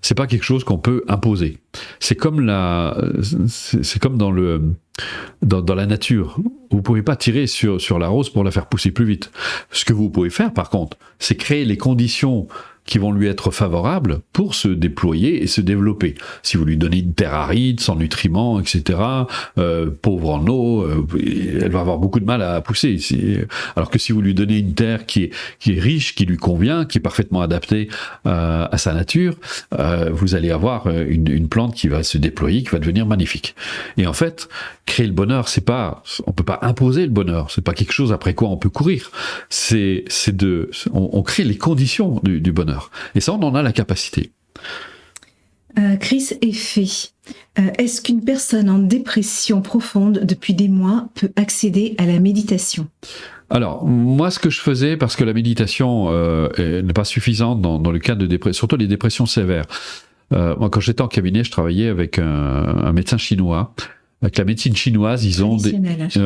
C'est pas quelque chose qu'on peut imposer. C'est comme dans la nature. Vous pouvez pas tirer sur la rose pour la faire pousser plus vite. Ce que vous pouvez faire, par contre, c'est créer les conditions qui vont lui être favorables pour se déployer et se développer. Si vous lui donnez une terre aride, sans nutriments, etc., pauvre en eau, elle va avoir beaucoup de mal à pousser. Alors que si vous lui donnez une terre qui est riche, qui lui convient, qui est parfaitement adaptée à sa nature, vous allez avoir une plante qui va se déployer, qui va devenir magnifique. Et en fait, créer le bonheur, on peut pas imposer le bonheur, c'est pas quelque chose après quoi on peut courir. On crée les conditions du bonheur. Et ça, on en a la capacité. Chris Effet, est-ce qu'une personne en dépression profonde depuis des mois peut accéder à la méditation ? Alors, moi, ce que je faisais, parce que la méditation n'est pas suffisante dans le cas de dépression, surtout les dépressions sévères. Moi, quand j'étais en cabinet, je travaillais avec un médecin chinois. Avec la médecine chinoise, ils ont des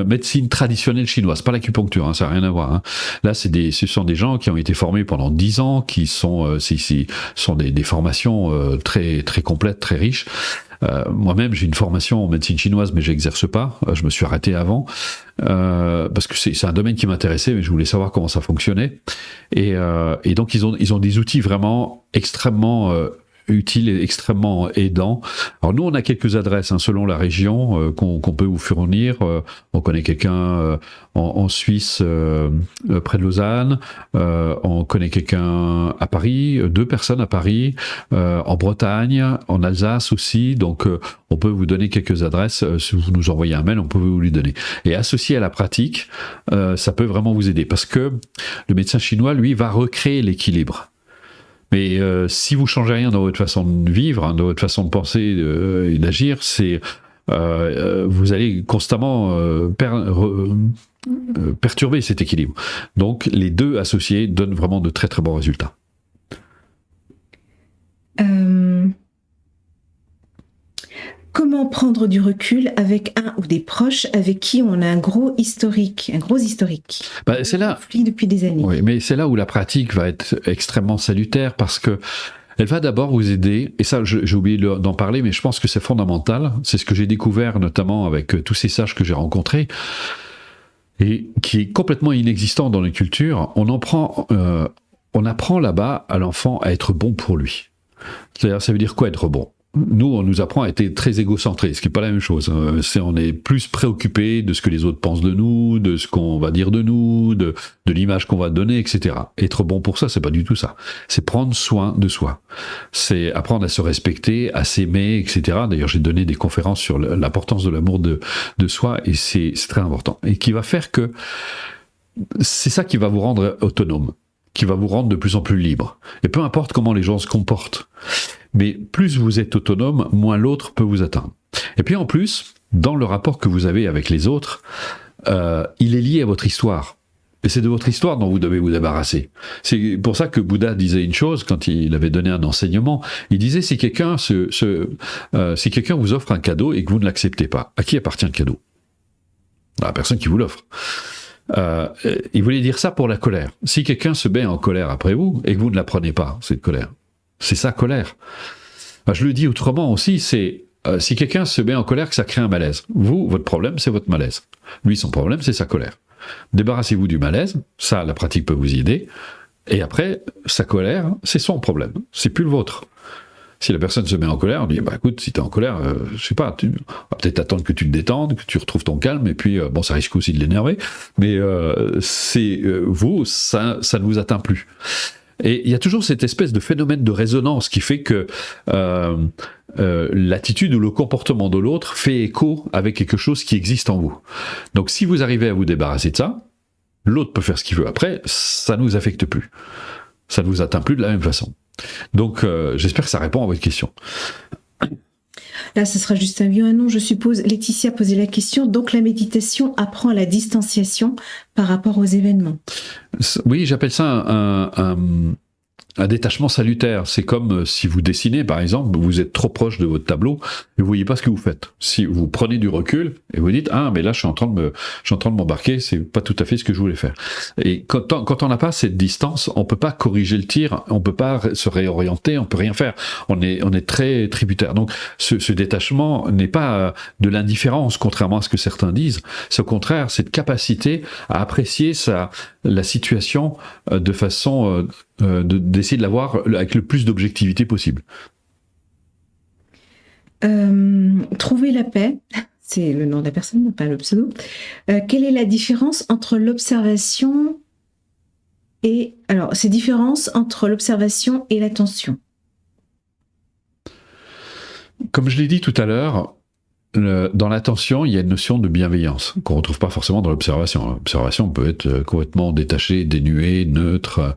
médecine traditionnelle chinoise, pas l'acupuncture, hein, ça n'a rien à voir. Hein. Là, ce sont des gens qui ont été formés pendant 10 ans, qui sont des formations très très complètes, très riches. Moi-même, j'ai une formation en médecine chinoise, mais j'exerce pas. Je me suis arrêté avant parce que c'est un domaine qui m'intéressait, mais je voulais savoir comment ça fonctionnait. Et donc, ils ont des outils vraiment extrêmement utile et extrêmement aidant. Alors nous, on a quelques adresses selon la région qu'on peut vous fournir. On connaît quelqu'un en Suisse, près de Lausanne. On connaît quelqu'un à Paris, 2 personnes à Paris, en Bretagne, en Alsace aussi. Donc on peut vous donner quelques adresses. Si vous nous envoyez un mail, on peut vous lui donner. Et associé à la pratique, ça peut vraiment vous aider, parce que le médecin chinois, lui, va recréer l'équilibre. Mais si vous changez rien dans votre façon de vivre, dans votre façon de penser et d'agir, vous allez constamment perturber cet équilibre. Donc les deux associés donnent vraiment de très très bons résultats. Comment prendre du recul avec un ou des proches avec qui on a un gros historique C'est là, depuis des années. Oui, mais c'est là où la pratique va être extrêmement salutaire, parce que elle va d'abord vous aider, et ça j'ai oublié d'en parler, mais je pense que c'est fondamental. C'est ce que j'ai découvert notamment avec tous ces sages que j'ai rencontrés, et qui est complètement inexistant dans les cultures. On apprend là-bas à l'enfant à être bon pour lui. C'est-à-dire, ça veut dire quoi être bon ? Nous, on nous apprend à être très égocentrés, ce qui n'est pas la même chose. On est plus préoccupé de ce que les autres pensent de nous, de ce qu'on va dire de nous, de l'image qu'on va donner, etc. Être bon pour ça, c'est pas du tout ça. C'est prendre soin de soi. C'est apprendre à se respecter, à s'aimer, etc. D'ailleurs, j'ai donné des conférences sur l'importance de l'amour de soi, et c'est très important. Et qui va faire que c'est ça qui va vous rendre autonome, qui va vous rendre de plus en plus libre. Et peu importe comment les gens se comportent, mais plus vous êtes autonome, moins l'autre peut vous atteindre. Et puis en plus, dans le rapport que vous avez avec les autres, il est lié à votre histoire. Et c'est de votre histoire dont vous devez vous débarrasser. C'est pour ça que Bouddha disait une chose quand il avait donné un enseignement. Il disait, si quelqu'un vous offre un cadeau et que vous ne l'acceptez pas, à qui appartient le cadeau ? À la personne qui vous l'offre. Il voulait dire ça pour la colère. Si quelqu'un se met en colère après vous et que vous ne la prenez pas, cette colère, c'est sa colère. Je le dis autrement aussi, c'est si quelqu'un se met en colère, que ça crée un malaise. Vous, votre problème, c'est votre malaise. Lui, son problème, c'est sa colère. Débarrassez-vous du malaise, ça, la pratique peut vous y aider. Et après, sa colère, c'est son problème, c'est plus le vôtre. Si la personne se met en colère, on dit, écoute, si t'es en colère, je sais pas, tu vas peut-être attendre que tu te détendes, que tu retrouves ton calme, et puis, ça risque aussi de l'énerver, mais vous, ça ne vous atteint plus. Et il y a toujours cette espèce de phénomène de résonance qui fait que l'attitude ou le comportement de l'autre fait écho avec quelque chose qui existe en vous. Donc si vous arrivez à vous débarrasser de ça, l'autre peut faire ce qu'il veut. Après, ça ne nous affecte plus. Ça ne vous atteint plus de la même façon. Donc, j'espère que ça répond à votre question. Là, ce sera juste un oui ou un non, je suppose. Laetitia posait la question. Donc, la méditation apprend à la distanciation par rapport aux événements. Oui, j'appelle ça un détachement salutaire. C'est comme si vous dessinez, par exemple, vous êtes trop proche de votre tableau et vous voyez pas ce que vous faites. Si vous prenez du recul et vous dites, ah, mais là, je suis en train de m'embarquer, c'est pas tout à fait ce que je voulais faire. Et quand on n'a pas cette distance, on peut pas corriger le tir, on peut pas se réorienter, on peut rien faire. On est très tributaire. Donc, ce détachement n'est pas de l'indifférence, contrairement à ce que certains disent. C'est au contraire cette capacité à apprécier la situation de façon d'essayer de l'avoir avec le plus d'objectivité possible. Trouver la paix, c'est le nom de la personne, pas le pseudo. Quelle est la différence entre l'observation et... Alors, ces différences entre l'observation et l'attention? Comme je l'ai dit tout à l'heure, dans l'attention, il y a une notion de bienveillance qu'on ne retrouve pas forcément dans l'observation. L'observation peut être complètement détachée, dénuée, neutre.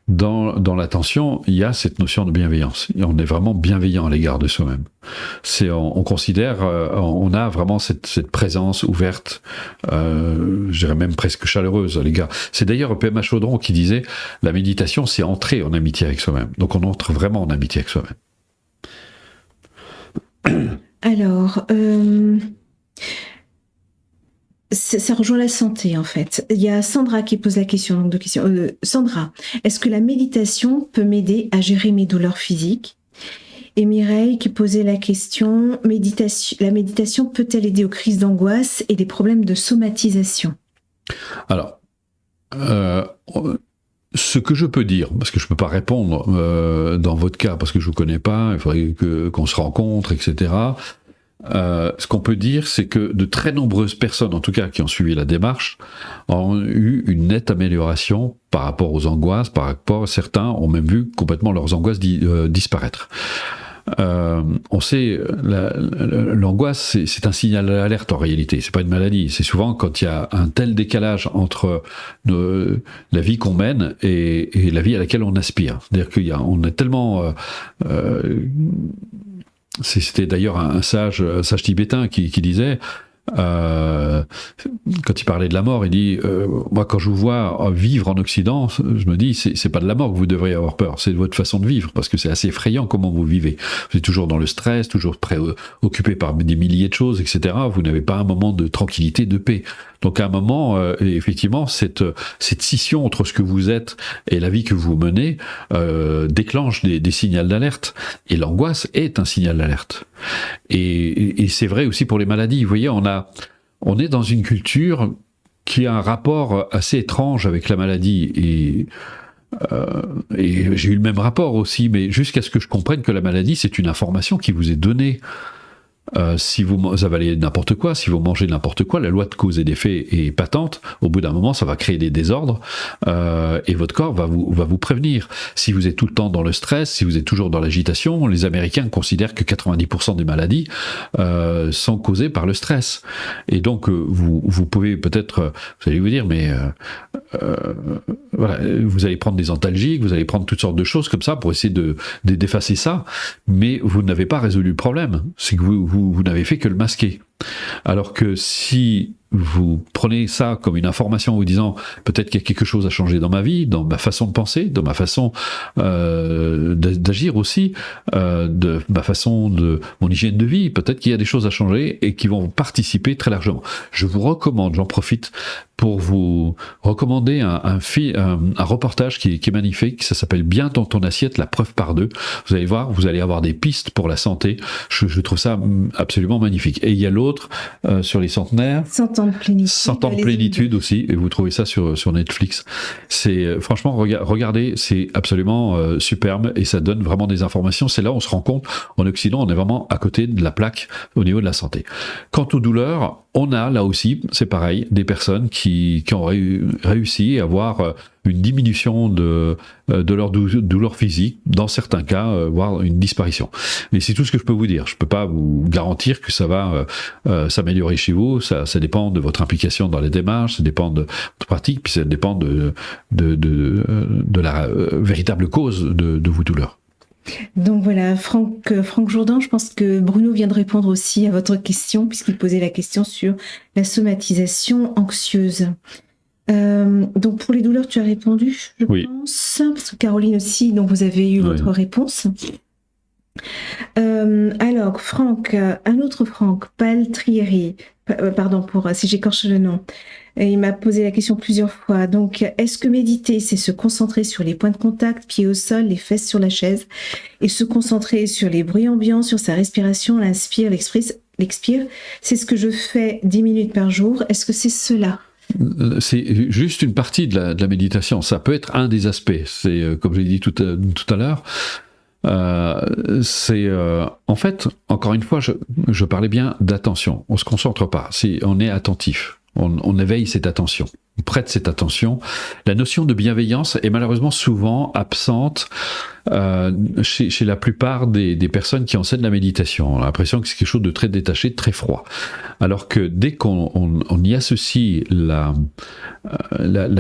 Dans l'attention, il y a cette notion de bienveillance. Et on est vraiment bienveillant à l'égard de soi-même. On considère, on a vraiment cette présence ouverte, je dirais même presque chaleureuse à l'égard. C'est d'ailleurs PMA Chaudron qui disait, la méditation, c'est entrer en amitié avec soi-même. Donc on entre vraiment en amitié avec soi-même. Alors, ça rejoint la santé en fait. Il y a Sandra qui pose la question, donc deux questions. Sandra, est-ce que la méditation peut m'aider à gérer mes douleurs physiques? Et Mireille qui posait la question, la méditation peut-elle aider aux crises d'angoisse et des problèmes de somatisation? Alors, ce que je peux dire, parce que je ne peux pas répondre dans votre cas, parce que je ne vous connais pas, il faudrait qu'on se rencontre, etc. Ce qu'on peut dire, c'est que de très nombreuses personnes, en tout cas qui ont suivi la démarche, ont eu une nette amélioration par rapport aux angoisses, certains ont même vu complètement leurs angoisses disparaître. On sait, l'angoisse, c'est un signal d'alerte en réalité, c'est pas une maladie. C'est souvent quand il y a un tel décalage entre la vie qu'on mène et la vie à laquelle on aspire. C'est-à-dire qu'on est tellement... c'était d'ailleurs un sage tibétain qui disait... quand il parlait de la mort, il dit moi quand je vous vois vivre en Occident, je me dis c'est pas de la mort que vous devriez avoir peur, c'est de votre façon de vivre, parce que c'est assez effrayant comment vous vivez. Vous êtes toujours dans le stress, toujours occupé par des milliers de choses, etc. Vous n'avez pas un moment de tranquillité, de paix. Donc à un moment, effectivement, cette scission entre ce que vous êtes et la vie que vous menez déclenche des signaux d'alerte. Et l'angoisse est un signal d'alerte. Et c'est vrai aussi pour les maladies. Vous voyez, on est dans une culture qui a un rapport assez étrange avec la maladie. Et j'ai eu le même rapport aussi, mais jusqu'à ce que je comprenne que la maladie, c'est une information qui vous est donnée. Si vous avalez n'importe quoi, si vous mangez n'importe quoi, la loi de cause et d'effet est patente. Au bout d'un moment, ça va créer des désordres et votre corps va vous prévenir. Si vous êtes tout le temps dans le stress, si vous êtes toujours dans l'agitation, les Américains considèrent que 90% des maladies sont causées par le stress. Et donc, vous pouvez peut-être, vous allez vous dire, mais voilà, vous allez prendre des antalgiques, vous allez prendre toutes sortes de choses comme ça pour essayer d'effacer ça, mais vous n'avez pas résolu le problème. C'est que vous n'avez fait que le masquer. Alors que si vous prenez ça comme une information en vous disant peut-être qu'il y a quelque chose à changer dans ma vie, dans ma façon de penser, dans ma façon d'agir aussi, de ma façon de mon hygiène de vie, peut-être qu'il y a des choses à changer et qui vont participer très largement. Je vous recommande, j'en profite pour vous recommander un reportage qui est magnifique, ça s'appelle Bien dans ton assiette, la preuve par deux. Vous allez voir, vous allez avoir des pistes pour la santé. Je trouve ça absolument magnifique. Et il y a l'autre sur les centenaires. 100 ans de plénitude. 100 ans de plénitude aussi, et vous trouvez ça sur Netflix. C'est franchement, regardez, c'est absolument superbe et ça donne vraiment des informations. C'est là où on se rend compte, en Occident, on est vraiment à côté de la plaque au niveau de la santé. Quant aux douleurs, on a là aussi, c'est pareil, des personnes qui ont réussi à avoir une diminution de leur douleur physique, dans certains cas, voire une disparition. Mais c'est tout ce que je peux vous dire. Je peux pas vous garantir que ça va s'améliorer chez vous. Ça dépend de votre implication dans les démarches, ça dépend de votre pratique, puis ça dépend de la véritable cause de vos douleurs. Donc voilà, Franck Jourdain, je pense que Bruno vient de répondre aussi à votre question, puisqu'il posait la question sur la somatisation anxieuse. Donc pour les douleurs, tu as répondu, je pense, parce que Caroline aussi, donc vous avez eu votre réponse. Alors Franck, un autre Franck, Paltrieri, pardon pour si j'écorche le nom. Et il m'a posé la question plusieurs fois. Donc, est-ce que méditer, c'est se concentrer sur les points de contact, pieds au sol, les fesses sur la chaise, et se concentrer sur les bruits ambiants, sur sa respiration, l'inspire, l'expire? C'est ce que je fais 10 minutes par jour. Est-ce que c'est cela? C'est juste une partie de la méditation. Ça peut être un des aspects. C'est, comme j'ai dit tout à l'heure, en fait, encore une fois, je parlais bien d'attention. On se concentre pas. On est attentif. On éveille cette attention, on prête cette attention. La notion de bienveillance est malheureusement souvent absente chez la plupart des personnes qui enseignent la méditation. On a l'impression que c'est quelque chose de très détaché, de très froid. Alors que dès qu'on y associe la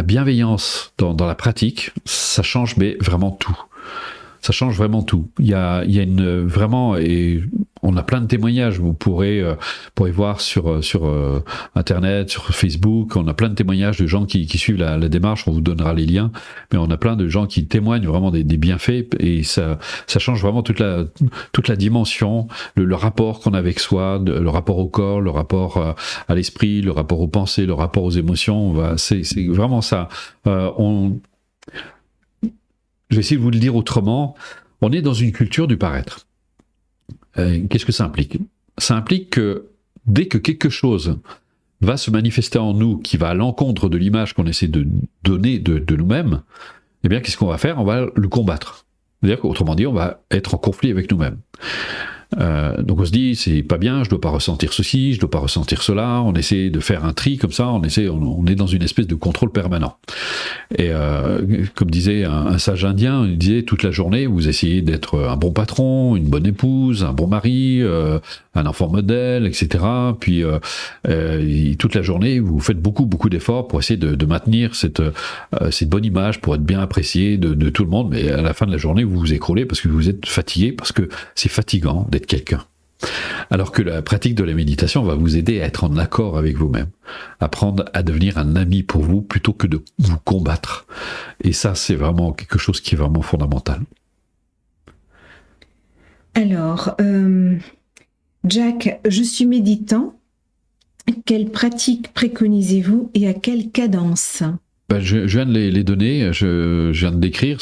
bienveillance dans la pratique, ça change vraiment tout. Ça change vraiment tout. Il y a vraiment, et on a plein de témoignages. Vous pourrez voir sur Internet, sur Facebook. On a plein de témoignages de gens qui suivent la démarche. On vous donnera les liens. Mais on a plein de gens qui témoignent vraiment des bienfaits, et ça change vraiment toute la dimension, le rapport qu'on a avec soi, le rapport au corps, le rapport à l'esprit, le rapport aux pensées, le rapport aux émotions. C'est vraiment ça. Je vais essayer de vous le dire autrement. On est dans une culture du paraître. Qu'est-ce que ça implique? Ça implique que dès que quelque chose va se manifester en nous, qui va à l'encontre de l'image qu'on essaie de donner de nous-mêmes, eh bien, qu'est-ce qu'on va faire? On va le combattre. C'est-à-dire qu'autrement dit, on va être en conflit avec nous-mêmes. Donc on se dit, c'est pas bien, je dois pas ressentir ceci, je dois pas ressentir cela. On essaie de faire un tri comme ça, on est dans une espèce de contrôle permanent. Et comme disait un sage indien, il disait toute la journée, vous essayez d'être un bon patron, une bonne épouse, un bon mari, un enfant modèle, etc. Puis toute la journée, vous faites beaucoup d'efforts pour essayer de maintenir cette bonne image, pour être bien apprécié de tout le monde. Mais à la fin de la journée, vous vous écroulez parce que vous êtes fatigué, parce que c'est fatigant d'être quelqu'un. Alors que la pratique de la méditation va vous aider à être en accord avec vous-même, apprendre à devenir un ami pour vous plutôt que de vous combattre. Et ça, c'est vraiment quelque chose qui est vraiment fondamental. Alors, Jack, je suis méditant. Quelle pratique préconisez-vous et à quelle cadence? Je viens de les donner, je viens de décrire.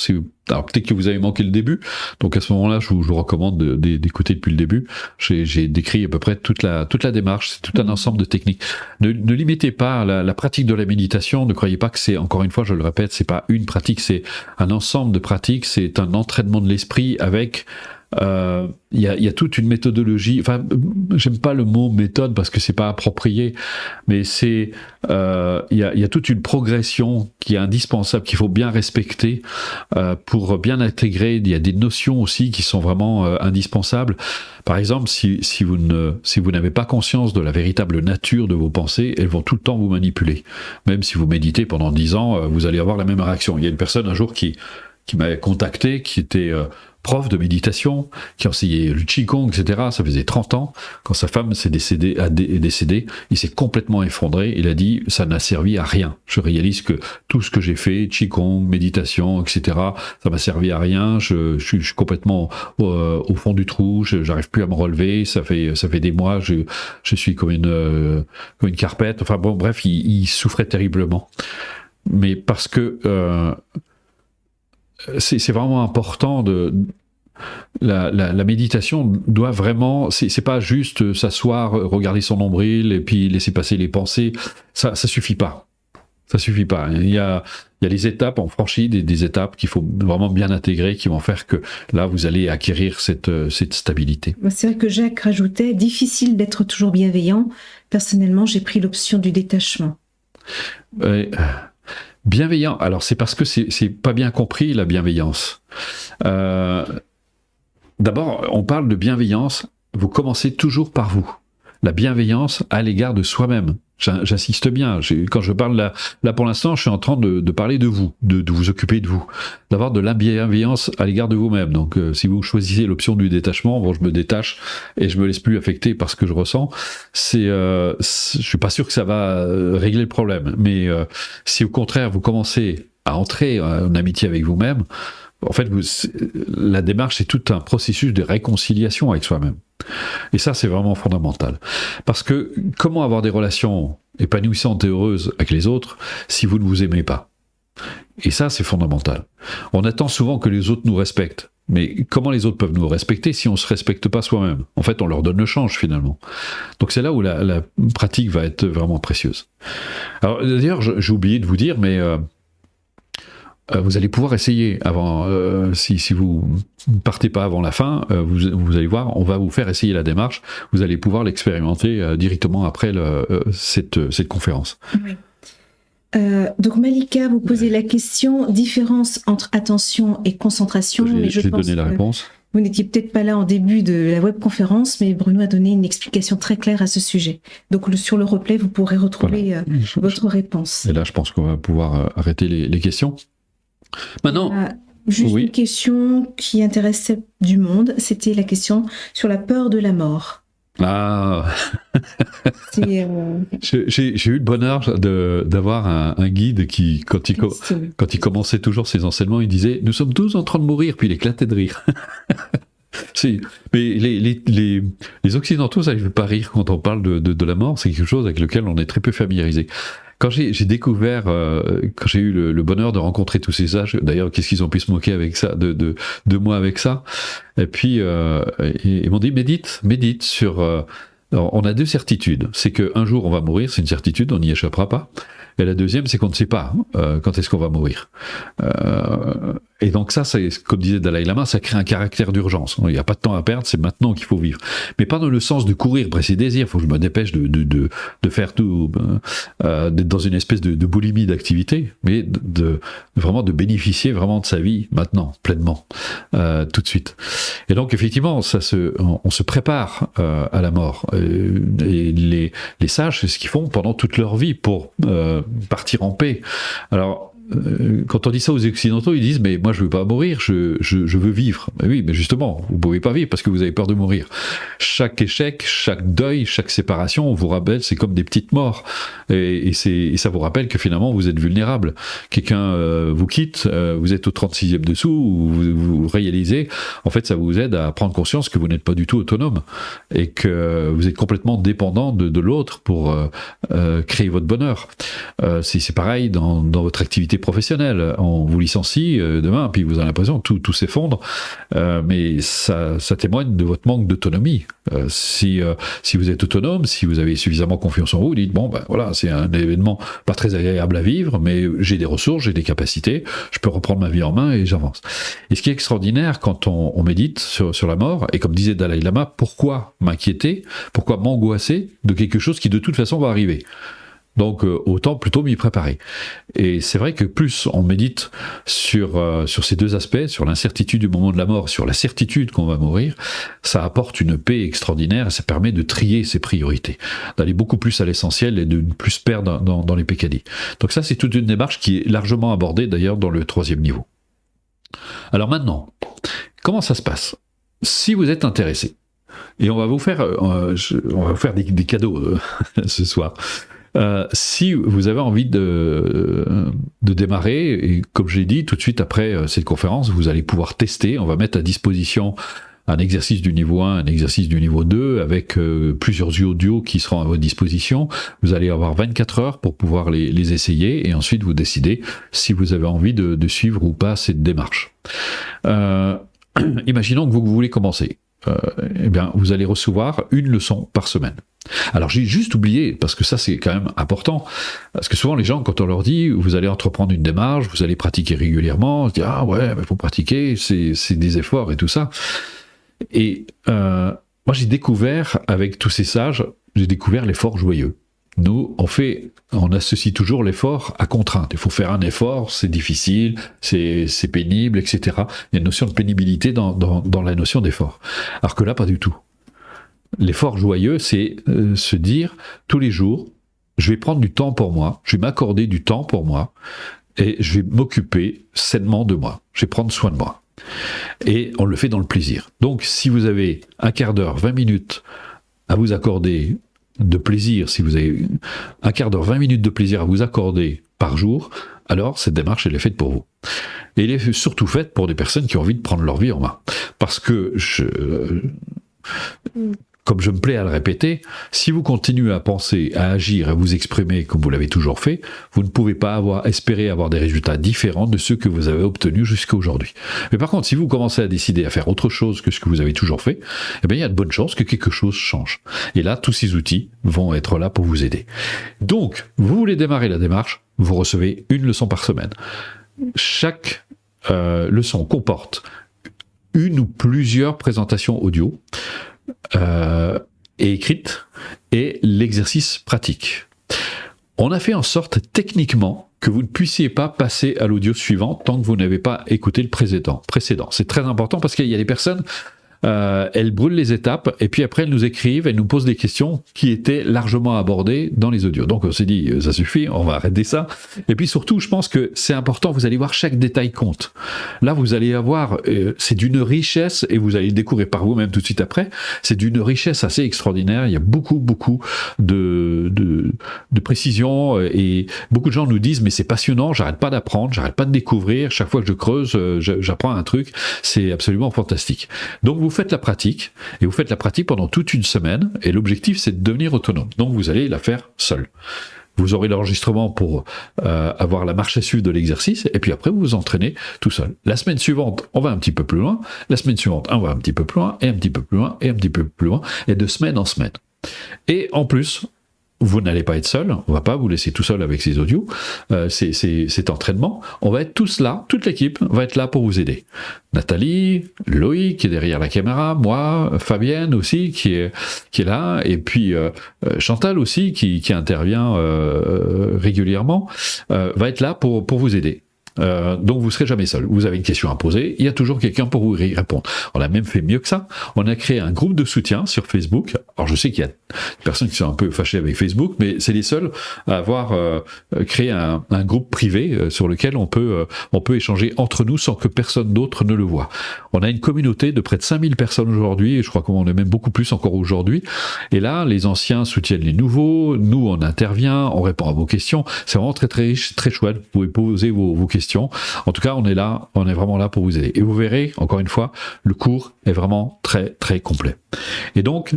Alors peut-être que vous avez manqué le début, donc à ce moment-là, je vous recommande d'écouter depuis le début. J'ai décrit à peu près toute la démarche, c'est tout un ensemble de techniques. Ne limitez pas la pratique de la méditation, ne croyez pas que c'est, encore une fois, je le répète, c'est pas une pratique, c'est un ensemble de pratiques, c'est un entraînement de l'esprit avec... Il y a toute une méthodologie. Enfin, j'aime pas le mot méthode parce que c'est pas approprié, mais il y a toute une progression qui est indispensable, qu'il faut bien respecter pour bien intégrer. Il y a des notions aussi qui sont vraiment indispensables. Par exemple, si vous n'avez pas conscience de la véritable nature de vos pensées, elles vont tout le temps vous manipuler. Même si vous méditez pendant 10 ans, vous allez avoir la même réaction. Il y a une personne un jour qui m'avait contacté, qui était prof de méditation, qui enseignait le Qigong, etc. Ça faisait 30 ans. Quand sa femme est décédée, il s'est complètement effondré. Il a dit, ça n'a servi à rien. Je réalise que tout ce que j'ai fait, Qigong, méditation, etc., ça m'a servi à rien. Je suis complètement au fond du trou. J'arrive plus à me relever. Ça fait des mois. Je suis comme une carpette. Enfin bon, bref, il souffrait terriblement. Mais parce que c'est vraiment important la méditation doit vraiment, c'est pas juste s'asseoir, regarder son nombril et puis laisser passer les pensées. Ça suffit pas. Ça suffit pas. Il y a les étapes, on franchit des étapes qu'il faut vraiment bien intégrer, qui vont faire que là, vous allez acquérir cette stabilité. C'est vrai que Jacques rajoutait, difficile d'être toujours bienveillant. Personnellement, j'ai pris l'option du détachement. Bienveillant, alors c'est parce que c'est pas bien compris la bienveillance. D'abord, on parle de bienveillance, vous commencez toujours par vous. La bienveillance à l'égard de soi-même. J'insiste bien. Quand je parle là pour l'instant, je suis en train de parler de vous, de vous occuper de vous, d'avoir de la bienveillance à l'égard de vous-même. Donc, si vous choisissez l'option du détachement, bon, je me détache et je me laisse plus affecter par ce que je ressens. Je suis pas sûr que ça va régler le problème. Mais si au contraire vous commencez à entrer en amitié avec vous-même, en fait, la démarche, c'est tout un processus de réconciliation avec soi-même. Et ça, c'est vraiment fondamental. Parce que comment avoir des relations épanouissantes et heureuses avec les autres si vous ne vous aimez pas? Et ça, c'est fondamental. On attend souvent que les autres nous respectent. Mais comment les autres peuvent nous respecter si on ne se respecte pas soi-même? En fait, on leur donne le change, finalement. Donc c'est là où la pratique va être vraiment précieuse. Alors, d'ailleurs, j'ai oublié de vous dire, mais... vous allez pouvoir essayer avant, si vous ne partez pas avant la fin, vous allez voir, on va vous faire essayer la démarche, vous allez pouvoir l'expérimenter directement après cette conférence. Oui. Donc Malika, vous posez la question, différence entre attention et concentration. J'ai donné la réponse. Vous n'étiez peut-être pas là en début de la webconférence, mais Bruno a donné une explication très claire à ce sujet. Donc sur le replay, vous pourrez retrouver votre réponse. Et là, je pense qu'on va pouvoir arrêter les questions. Maintenant, juste une question qui intéressait du monde, c'était la question sur la peur de la mort. Ah, j'ai eu le bonheur d'avoir un guide qui, quand il commençait toujours ses enseignements, il disait « Nous sommes tous en train de mourir », puis il éclatait de rire. Mais les Occidentaux, ça ne veut pas rire quand on parle de la mort, c'est quelque chose avec lequel on est très peu familiarisé. Quand j'ai découvert, quand j'ai eu le bonheur de rencontrer tous ces sages, d'ailleurs, qu'est-ce qu'ils ont pu se moquer avec ça, de moi avec ça, et puis ils m'ont dit médite sur. Alors, on a deux certitudes, c'est qu'un jour on va mourir, c'est une certitude, on n'y échappera pas. Et la deuxième, c'est qu'on ne sait pas quand est-ce qu'on va mourir. Et donc ça, c'est comme disait Dalai Lama, ça crée un caractère d'urgence. Il n'y a pas de temps à perdre, c'est maintenant qu'il faut vivre. Mais pas dans le sens de courir après ses désirs. Il faut que je me dépêche de faire tout, d'être dans une espèce de boulimie d'activité, mais vraiment de bénéficier vraiment de sa vie maintenant, pleinement, tout de suite. Et donc effectivement, on se prépare à la mort. Et les sages, c'est ce qu'ils font pendant toute leur vie pour partir en paix. Alors, quand on dit ça aux Occidentaux, ils disent « mais moi je veux pas mourir, je veux vivre ». Oui, mais justement, vous pouvez pas vivre parce que vous avez peur de mourir. Chaque échec, chaque deuil, chaque séparation, on vous rappelle, c'est comme des petites morts. Et ça vous rappelle que finalement vous êtes vulnérable. Quelqu'un vous quitte, vous êtes au 36e dessous, vous réalisez, en fait ça vous aide à prendre conscience que vous n'êtes pas du tout autonome et que vous êtes complètement dépendant de l'autre pour créer votre bonheur. C'est pareil dans votre activité professionnelle. On vous licencie demain, puis vous avez l'impression que tout s'effondre, mais ça témoigne de votre manque d'autonomie. Si vous êtes autonome, si vous avez suffisamment confiance en vous, vous dites bon ben voilà, c'est un événement pas très agréable à vivre, mais j'ai des ressources, j'ai des capacités, je peux reprendre ma vie en main et j'avance. Et ce qui est extraordinaire quand on médite sur la mort, et comme disait Dalai Lama, pourquoi m'inquiéter, pourquoi m'angoisser de quelque chose qui de toute façon va arriver? Donc autant plutôt m'y préparer. Et c'est vrai que plus on médite sur ces deux aspects, sur l'incertitude du moment de la mort, sur la certitude qu'on va mourir, ça apporte une paix extraordinaire et ça permet de trier ses priorités, d'aller beaucoup plus à l'essentiel et de ne plus se perdre dans les pécadilles. Donc ça, c'est toute une démarche qui est largement abordée d'ailleurs dans le 3e niveau. Alors maintenant, comment ça se passe? Si vous êtes intéressé, et on va vous faire des cadeaux ce soir. Si vous avez envie de démarrer, et comme j'ai dit, tout de suite après cette conférence, vous allez pouvoir tester. On va mettre à disposition un exercice du niveau 1, un exercice du niveau 2, avec plusieurs audios qui seront à votre disposition. Vous allez avoir 24 heures pour pouvoir les essayer, et ensuite vous décidez si vous avez envie de suivre ou pas cette démarche. Imaginons que vous voulez commencer. Eh bien, vous allez recevoir une leçon par semaine. Alors j'ai juste oublié, parce que ça c'est quand même important, parce que souvent les gens, quand on leur dit vous allez entreprendre une démarche, vous allez pratiquer régulièrement, on se dit ah ouais, mais faut pratiquer, c'est des efforts et tout ça. Et moi j'ai découvert, avec tous ces sages, j'ai découvert l'effort joyeux. Nous, on associe toujours l'effort à contrainte. Il faut faire un effort, c'est difficile, c'est pénible, etc. Il y a une notion de pénibilité dans la notion d'effort. Alors que là, pas du tout. L'effort joyeux, c'est se dire, tous les jours, je vais prendre du temps pour moi, je vais m'accorder du temps pour moi, et je vais m'occuper sainement de moi. Je vais prendre soin de moi. Et on le fait dans le plaisir. Donc, si vous avez un quart d'heure, 20 minutes à vous accorder de plaisir, si vous avez un quart d'heure, 20 minutes de plaisir à vous accorder par jour, alors cette démarche, elle est faite pour vous. Et elle est surtout faite pour des personnes qui ont envie de prendre leur vie en main. Parce que comme je me plais à le répéter, si vous continuez à penser, à agir, à vous exprimer comme vous l'avez toujours fait, vous ne pouvez pas espérer avoir des résultats différents de ceux que vous avez obtenus jusqu'à aujourd'hui. Mais par contre, si vous commencez à décider à faire autre chose que ce que vous avez toujours fait, eh bien, il y a de bonnes chances que quelque chose change. Et là, tous ces outils vont être là pour vous aider. Donc, vous voulez démarrer la démarche, vous recevez une leçon par semaine. Chaque leçon comporte une ou plusieurs présentations audio et écrite, et l'exercice pratique. On a fait en sorte techniquement que vous ne puissiez pas passer à l'audio suivant tant que vous n'avez pas écouté le précédent. C'est très important parce qu'il y a des personnes, elles brûlent les étapes et puis après elles nous écrivent, elles nous posent des questions qui étaient largement abordées dans les audios. Donc on s'est dit, ça suffit, on va arrêter ça. Et puis surtout, je pense que c'est important, vous allez voir, chaque détail compte. Là, vous allez avoir, c'est d'une richesse, et vous allez le découvrir par vous-même tout de suite après, c'est d'une richesse assez extraordinaire. Il y a beaucoup de précision, et beaucoup de gens nous disent, mais c'est passionnant, j'arrête pas d'apprendre, j'arrête pas de découvrir, chaque fois que je creuse, j'apprends un truc, c'est absolument fantastique. Donc vous faites la pratique, et vous faites la pratique pendant toute une semaine, et l'objectif c'est de devenir autonome. Donc vous allez la faire seul. Vous aurez l'enregistrement pour avoir la marche à suivre de l'exercice, et puis après vous vous entraînez tout seul. La semaine suivante, on va un petit peu plus loin, la semaine suivante, on va un petit peu plus loin, et un petit peu plus loin, et un petit peu plus loin, et de semaine en semaine. Et en plus, vous n'allez pas être seul, on va pas vous laisser tout seul avec ces audios, cet entraînement, on va être tous là, toute l'équipe va être là pour vous aider. Nathalie, Loïc qui est derrière la caméra, moi, Fabienne aussi qui est là, et puis Chantal aussi qui intervient régulièrement, va être là pour vous aider. Donc vous serez jamais seul. Vous avez une question à poser, il y a toujours quelqu'un pour vous y répondre. On a même fait mieux que ça. On a créé un groupe de soutien sur Facebook. Alors je sais qu'il y a des personnes qui sont un peu fâchées avec Facebook, mais c'est les seuls à avoir créé un groupe privé sur lequel on peut échanger entre nous sans que personne d'autre ne le voit. On a une communauté de près de 5000 personnes aujourd'hui, et je crois qu'on est même beaucoup plus encore aujourd'hui. Et là, les anciens soutiennent les nouveaux, nous on intervient, on répond à vos questions. C'est vraiment très très riche, très chouette. Vous pouvez poser vos questions. En tout cas, on est là, on est vraiment là pour vous aider. Et vous verrez, encore une fois, le cours est vraiment très très complet. Et donc,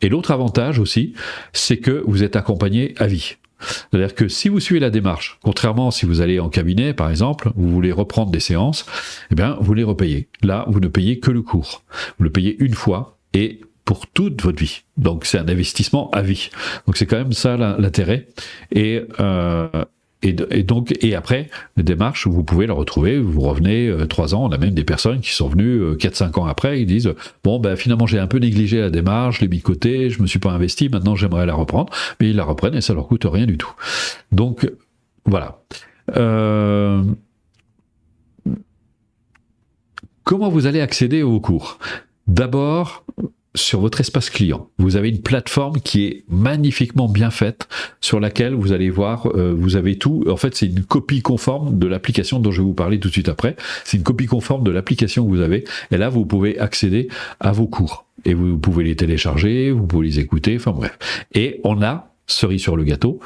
l'autre avantage aussi, c'est que vous êtes accompagné à vie. C'est-à-dire que si vous suivez la démarche, contrairement si vous allez en cabinet par exemple, vous voulez reprendre des séances, eh bien vous les repayez. Là, vous ne payez que le cours. Vous le payez une fois et pour toute votre vie. Donc c'est un investissement à vie. Donc c'est quand même ça l'intérêt. Et après, les démarches, vous pouvez la retrouver, vous revenez 3 ans, on a même des personnes qui sont venues 4-5 ans après, ils disent « Bon, ben finalement j'ai un peu négligé la démarche, je l'ai mis de côté, je me suis pas investi, maintenant j'aimerais la reprendre. » Mais ils la reprennent et ça leur coûte rien du tout. Donc, voilà. Comment vous allez accéder aux cours ? D'abord, sur votre espace client, vous avez une plateforme qui est magnifiquement bien faite, sur laquelle vous allez voir, vous avez tout. En fait, c'est une copie conforme de l'application dont je vais vous parler tout de suite après. C'est une copie conforme de l'application que vous avez. Et là, vous pouvez accéder à vos cours. Et vous pouvez les télécharger, vous pouvez les écouter, enfin bref. Et on a, cerise sur le gâteau,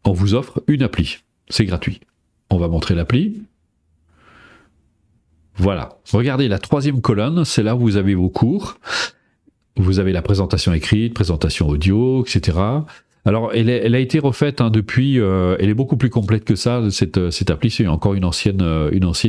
on vous offre une appli. C'est gratuit. On va montrer l'appli. Voilà. Regardez la 3e colonne, c'est là où vous avez vos cours. Vous avez la présentation écrite, présentation audio, etc. Alors, elle a été refaite depuis. Elle est beaucoup plus complète que ça. Cette appli, c'est encore une ancienne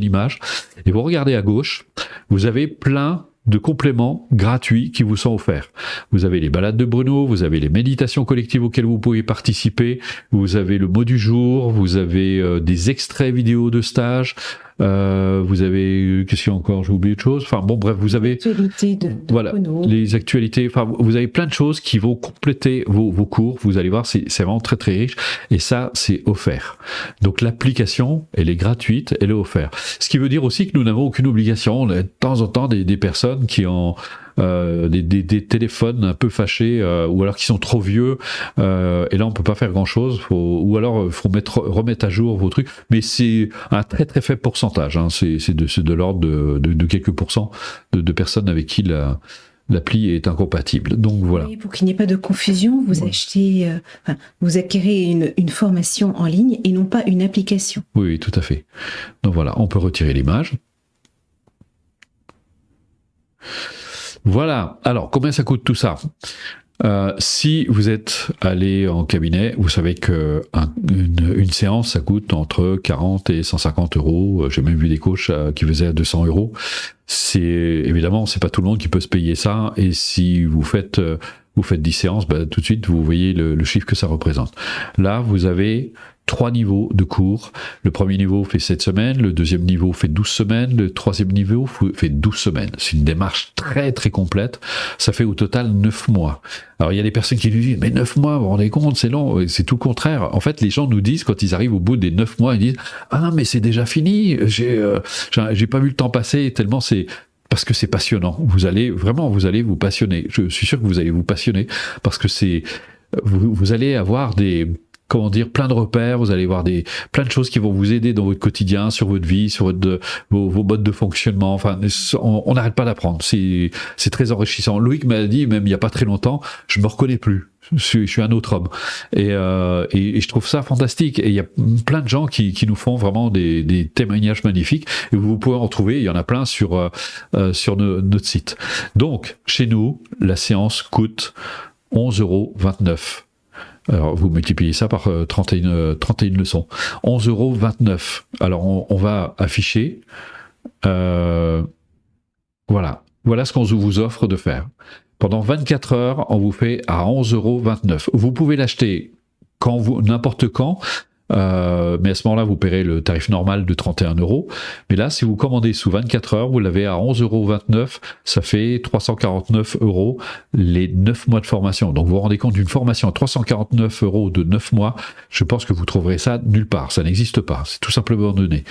image. Et vous regardez à gauche, vous avez plein de compléments gratuits qui vous sont offerts. Vous avez les balades de Bruno, vous avez les méditations collectives auxquelles vous pouvez participer, vous avez le mot du jour, vous avez des extraits vidéo de stage. Vous avez, qu'est-ce qu'il y a encore, j'ai oublié de choses, enfin bon bref, vous avez voilà, les actualités, enfin vous avez plein de choses qui vont compléter vos cours, vous allez voir, c'est vraiment très très riche, et ça c'est offert. Donc l'application, elle est gratuite, elle est offerte. Ce qui veut dire aussi que nous n'avons aucune obligation. On a de temps en temps des personnes qui ont des téléphones un peu fâchés, ou alors qui sont trop vieux, et là on peut pas faire grand chose, ou alors faut remettre à jour vos trucs, mais c'est un très très faible pourcentage, hein. C'est de l'ordre de quelques pourcents de personnes avec qui l'appli est incompatible. Donc voilà. Oui, pour qu'il n'y ait pas de confusion, vous achetez, vous acquérez une formation en ligne et non pas une application. Oui, tout à fait. Donc voilà, on peut retirer l'image. Voilà. Alors, combien ça coûte tout ça ? Si vous êtes allé en cabinet, vous savez que une séance, ça coûte entre 40 et 150 euros. J'ai même vu des coachs qui faisaient à 200 euros. Évidemment, c'est pas tout le monde qui peut se payer ça. Et si vous faites 10 séances, tout de suite, vous voyez le chiffre que ça représente. Là, vous avez 3 niveaux de cours. Le premier niveau fait 7 semaines, le deuxième niveau fait 12 semaines, le troisième niveau fait 12 semaines. C'est une démarche très très complète. Ça fait au total 9 mois. Alors il y a des personnes qui nous disent, mais 9 mois, vous vous rendez compte, c'est long. C'est tout le contraire. En fait, les gens nous disent, quand ils arrivent au bout des 9 mois, ils disent, ah mais c'est déjà fini, j'ai pas vu le temps passer, tellement c'est... Parce que c'est passionnant. Vous allez vous passionner. Je suis sûr que vous allez vous passionner parce que vous allez avoir plein de repères, vous allez voir plein de choses qui vont vous aider dans votre quotidien, sur votre vie, sur vos modes de fonctionnement. Enfin, on n'arrête pas d'apprendre. C'est très enrichissant. Loïc m'a dit, même il n'y a pas très longtemps, je me reconnais plus. Je suis un autre homme. Et je trouve ça fantastique. Et il y a plein de gens qui nous font vraiment des témoignages magnifiques. Et vous pouvez en trouver, il y en a plein sur notre site. Donc, chez nous, la séance coûte 11,29 €. Alors, vous multipliez ça par 31 leçons. 11,29 €. Alors, on va afficher. Voilà ce qu'on vous offre de faire. Pendant 24 heures, on vous fait à 11,29 €. Vous pouvez l'acheter n'importe quand. Mais à ce moment-là, vous paierez le tarif normal de 31 €. Mais là, si vous commandez sous 24 heures, vous l'avez à 11,29 €. Ça fait 349 € les 9 mois de formation. Donc, vous vous rendez compte d'une formation à 349 € de 9 mois. Je pense que vous trouverez ça nulle part. Ça n'existe pas. C'est tout simplement donné.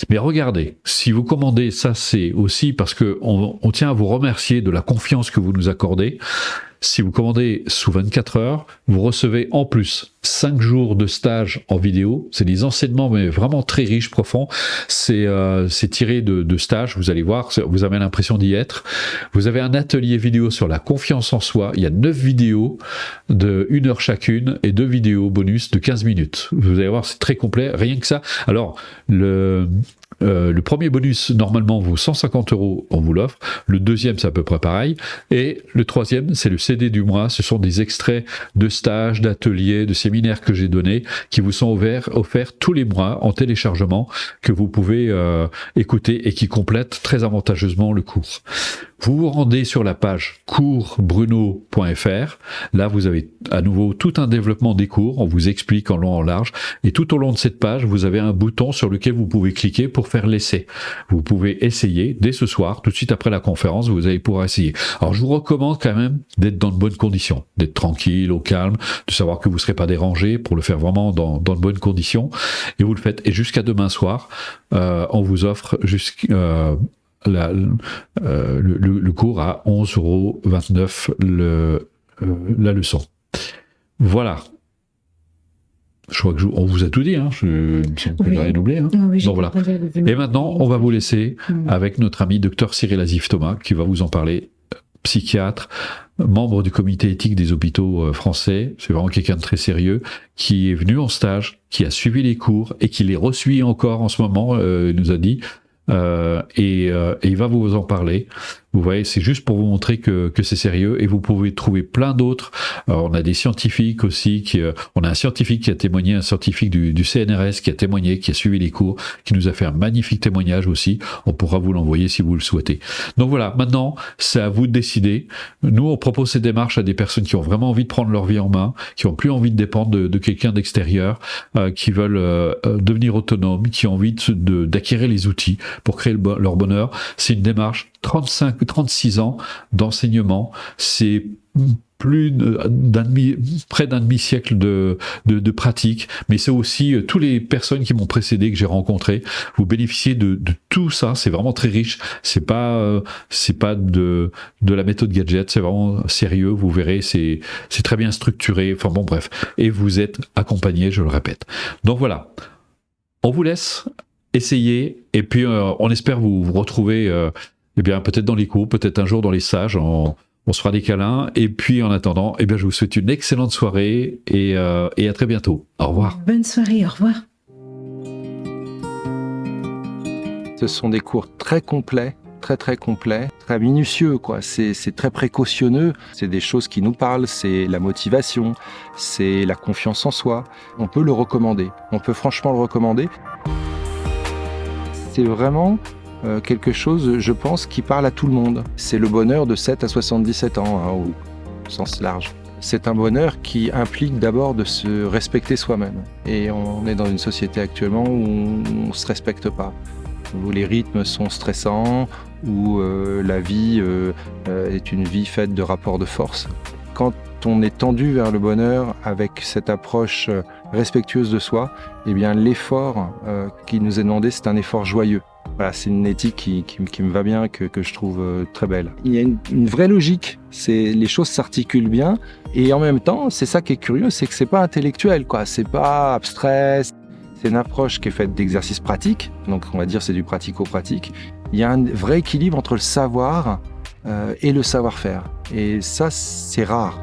Mais regardez, si vous commandez, ça c'est aussi parce que on tient à vous remercier de la confiance que vous nous accordez. Si vous commandez sous 24 heures, vous recevez en plus 5 jours de stage en vidéo. C'est des enseignements mais vraiment très riches, profonds. C'est tiré de stages, vous allez voir, vous avez l'impression d'y être. Vous avez un atelier vidéo sur la confiance en soi. Il y a 9 vidéos de 1 heure chacune et 2 vidéos bonus de 15 minutes. Vous allez voir, c'est très complet, rien que ça. Alors, le premier bonus, normalement, vaut 150 €, on vous l'offre. Le deuxième, c'est à peu près pareil. Et le troisième, c'est le CD du mois. Ce sont des extraits de stages, d'ateliers, de séminaires que j'ai donnés, qui vous sont offerts tous les mois en téléchargement, que vous pouvez écouter et qui complètent très avantageusement le cours. Vous vous rendez sur la page coursbruno.fr. Là, vous avez à nouveau tout un développement des cours. On vous explique en long, en large. Et tout au long de cette page, vous avez un bouton sur lequel vous pouvez cliquer pour faire l'essai. Vous pouvez essayer dès ce soir, tout de suite après la conférence, vous allez pouvoir essayer. Alors, je vous recommande quand même d'être dans de bonnes conditions, d'être tranquille, au calme, de savoir que vous ne serez pas dérangé pour le faire vraiment dans de bonnes conditions. Et vous le faites. Et jusqu'à demain soir, on vous offre le cours à 11,29 € la leçon. Voilà. Je crois on vous a tout dit, hein. Je ne vais rien oublier. Hein. Oui, donc voilà. Et maintenant, on va vous laisser avec notre ami Dr Cyril Azif Thomas qui va vous en parler, psychiatre, membre du comité éthique des hôpitaux français. C'est vraiment quelqu'un de très sérieux qui est venu en stage, qui a suivi les cours et qui les resuit encore en ce moment, il nous a dit. Et il va vous en parler. Vous voyez, c'est juste pour vous montrer que c'est sérieux et vous pouvez trouver plein d'autres. Alors, on a des scientifiques aussi, on a un scientifique qui a témoigné, un scientifique du CNRS qui a témoigné, qui a suivi les cours, qui nous a fait un magnifique témoignage aussi. On pourra vous l'envoyer si vous le souhaitez. Donc voilà, maintenant, c'est à vous de décider. Nous, on propose ces démarches à des personnes qui ont vraiment envie de prendre leur vie en main, qui ont plus envie de dépendre de quelqu'un d'extérieur, qui veulent devenir autonomes, qui ont envie d'acquérir les outils pour créer leur bonheur. C'est une démarche 36 ans d'enseignement, c'est près d'un demi-siècle de pratique, mais c'est aussi toutes les personnes qui m'ont précédé, que j'ai rencontrées. Vous bénéficiez de tout ça, c'est vraiment très riche. C'est pas de la méthode gadget, c'est vraiment sérieux. Vous verrez, c'est très bien structuré. Enfin bon, bref. Et vous êtes accompagné, je le répète. Donc voilà. On vous laisse essayer, et puis on espère vous retrouver peut-être dans les cours, peut-être un jour dans les stages, on se fera des câlins, et puis en attendant, je vous souhaite une excellente soirée, et à très bientôt. Au revoir. Bonne soirée, au revoir. Ce sont des cours très complets, très complets, très minutieux, quoi. C'est très précautionneux. C'est des choses qui nous parlent, c'est la motivation, c'est la confiance en soi. On peut le recommander. On peut franchement le recommander. C'est vraiment quelque chose, je pense, qui parle à tout le monde. C'est le bonheur de 7 à 77 ans, au sens large. C'est un bonheur qui implique d'abord de se respecter soi-même. Et on est dans une société actuellement où on ne se respecte pas, où les rythmes sont stressants, où la vie est une vie faite de rapports de force. Quand on est tendu vers le bonheur avec cette approche respectueuse de soi, l'effort qui nous est demandé, c'est un effort joyeux. Voilà, c'est une éthique qui me va bien, que je trouve très belle. Il y a une vraie logique, les choses s'articulent bien, et en même temps, c'est ça qui est curieux, c'est que c'est pas intellectuel, quoi. C'est pas abstrait. C'est une approche qui est faite d'exercices pratiques, donc on va dire c'est du pratico-pratique. Il y a un vrai équilibre entre le savoir et le savoir-faire, et ça c'est rare.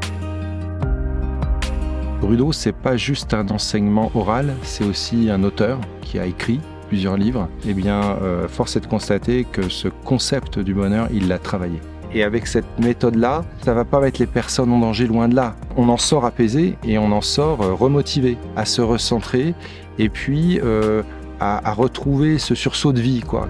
Rudo, c'est pas juste un enseignement oral, c'est aussi un auteur qui a écrit plusieurs livres. Force est de constater que ce concept du bonheur, il l'a travaillé. Et avec cette méthode-là, ça va pas mettre les personnes en danger, loin de là. On en sort apaisé et on en sort remotivé, à se recentrer et puis à retrouver ce sursaut de vie, quoi.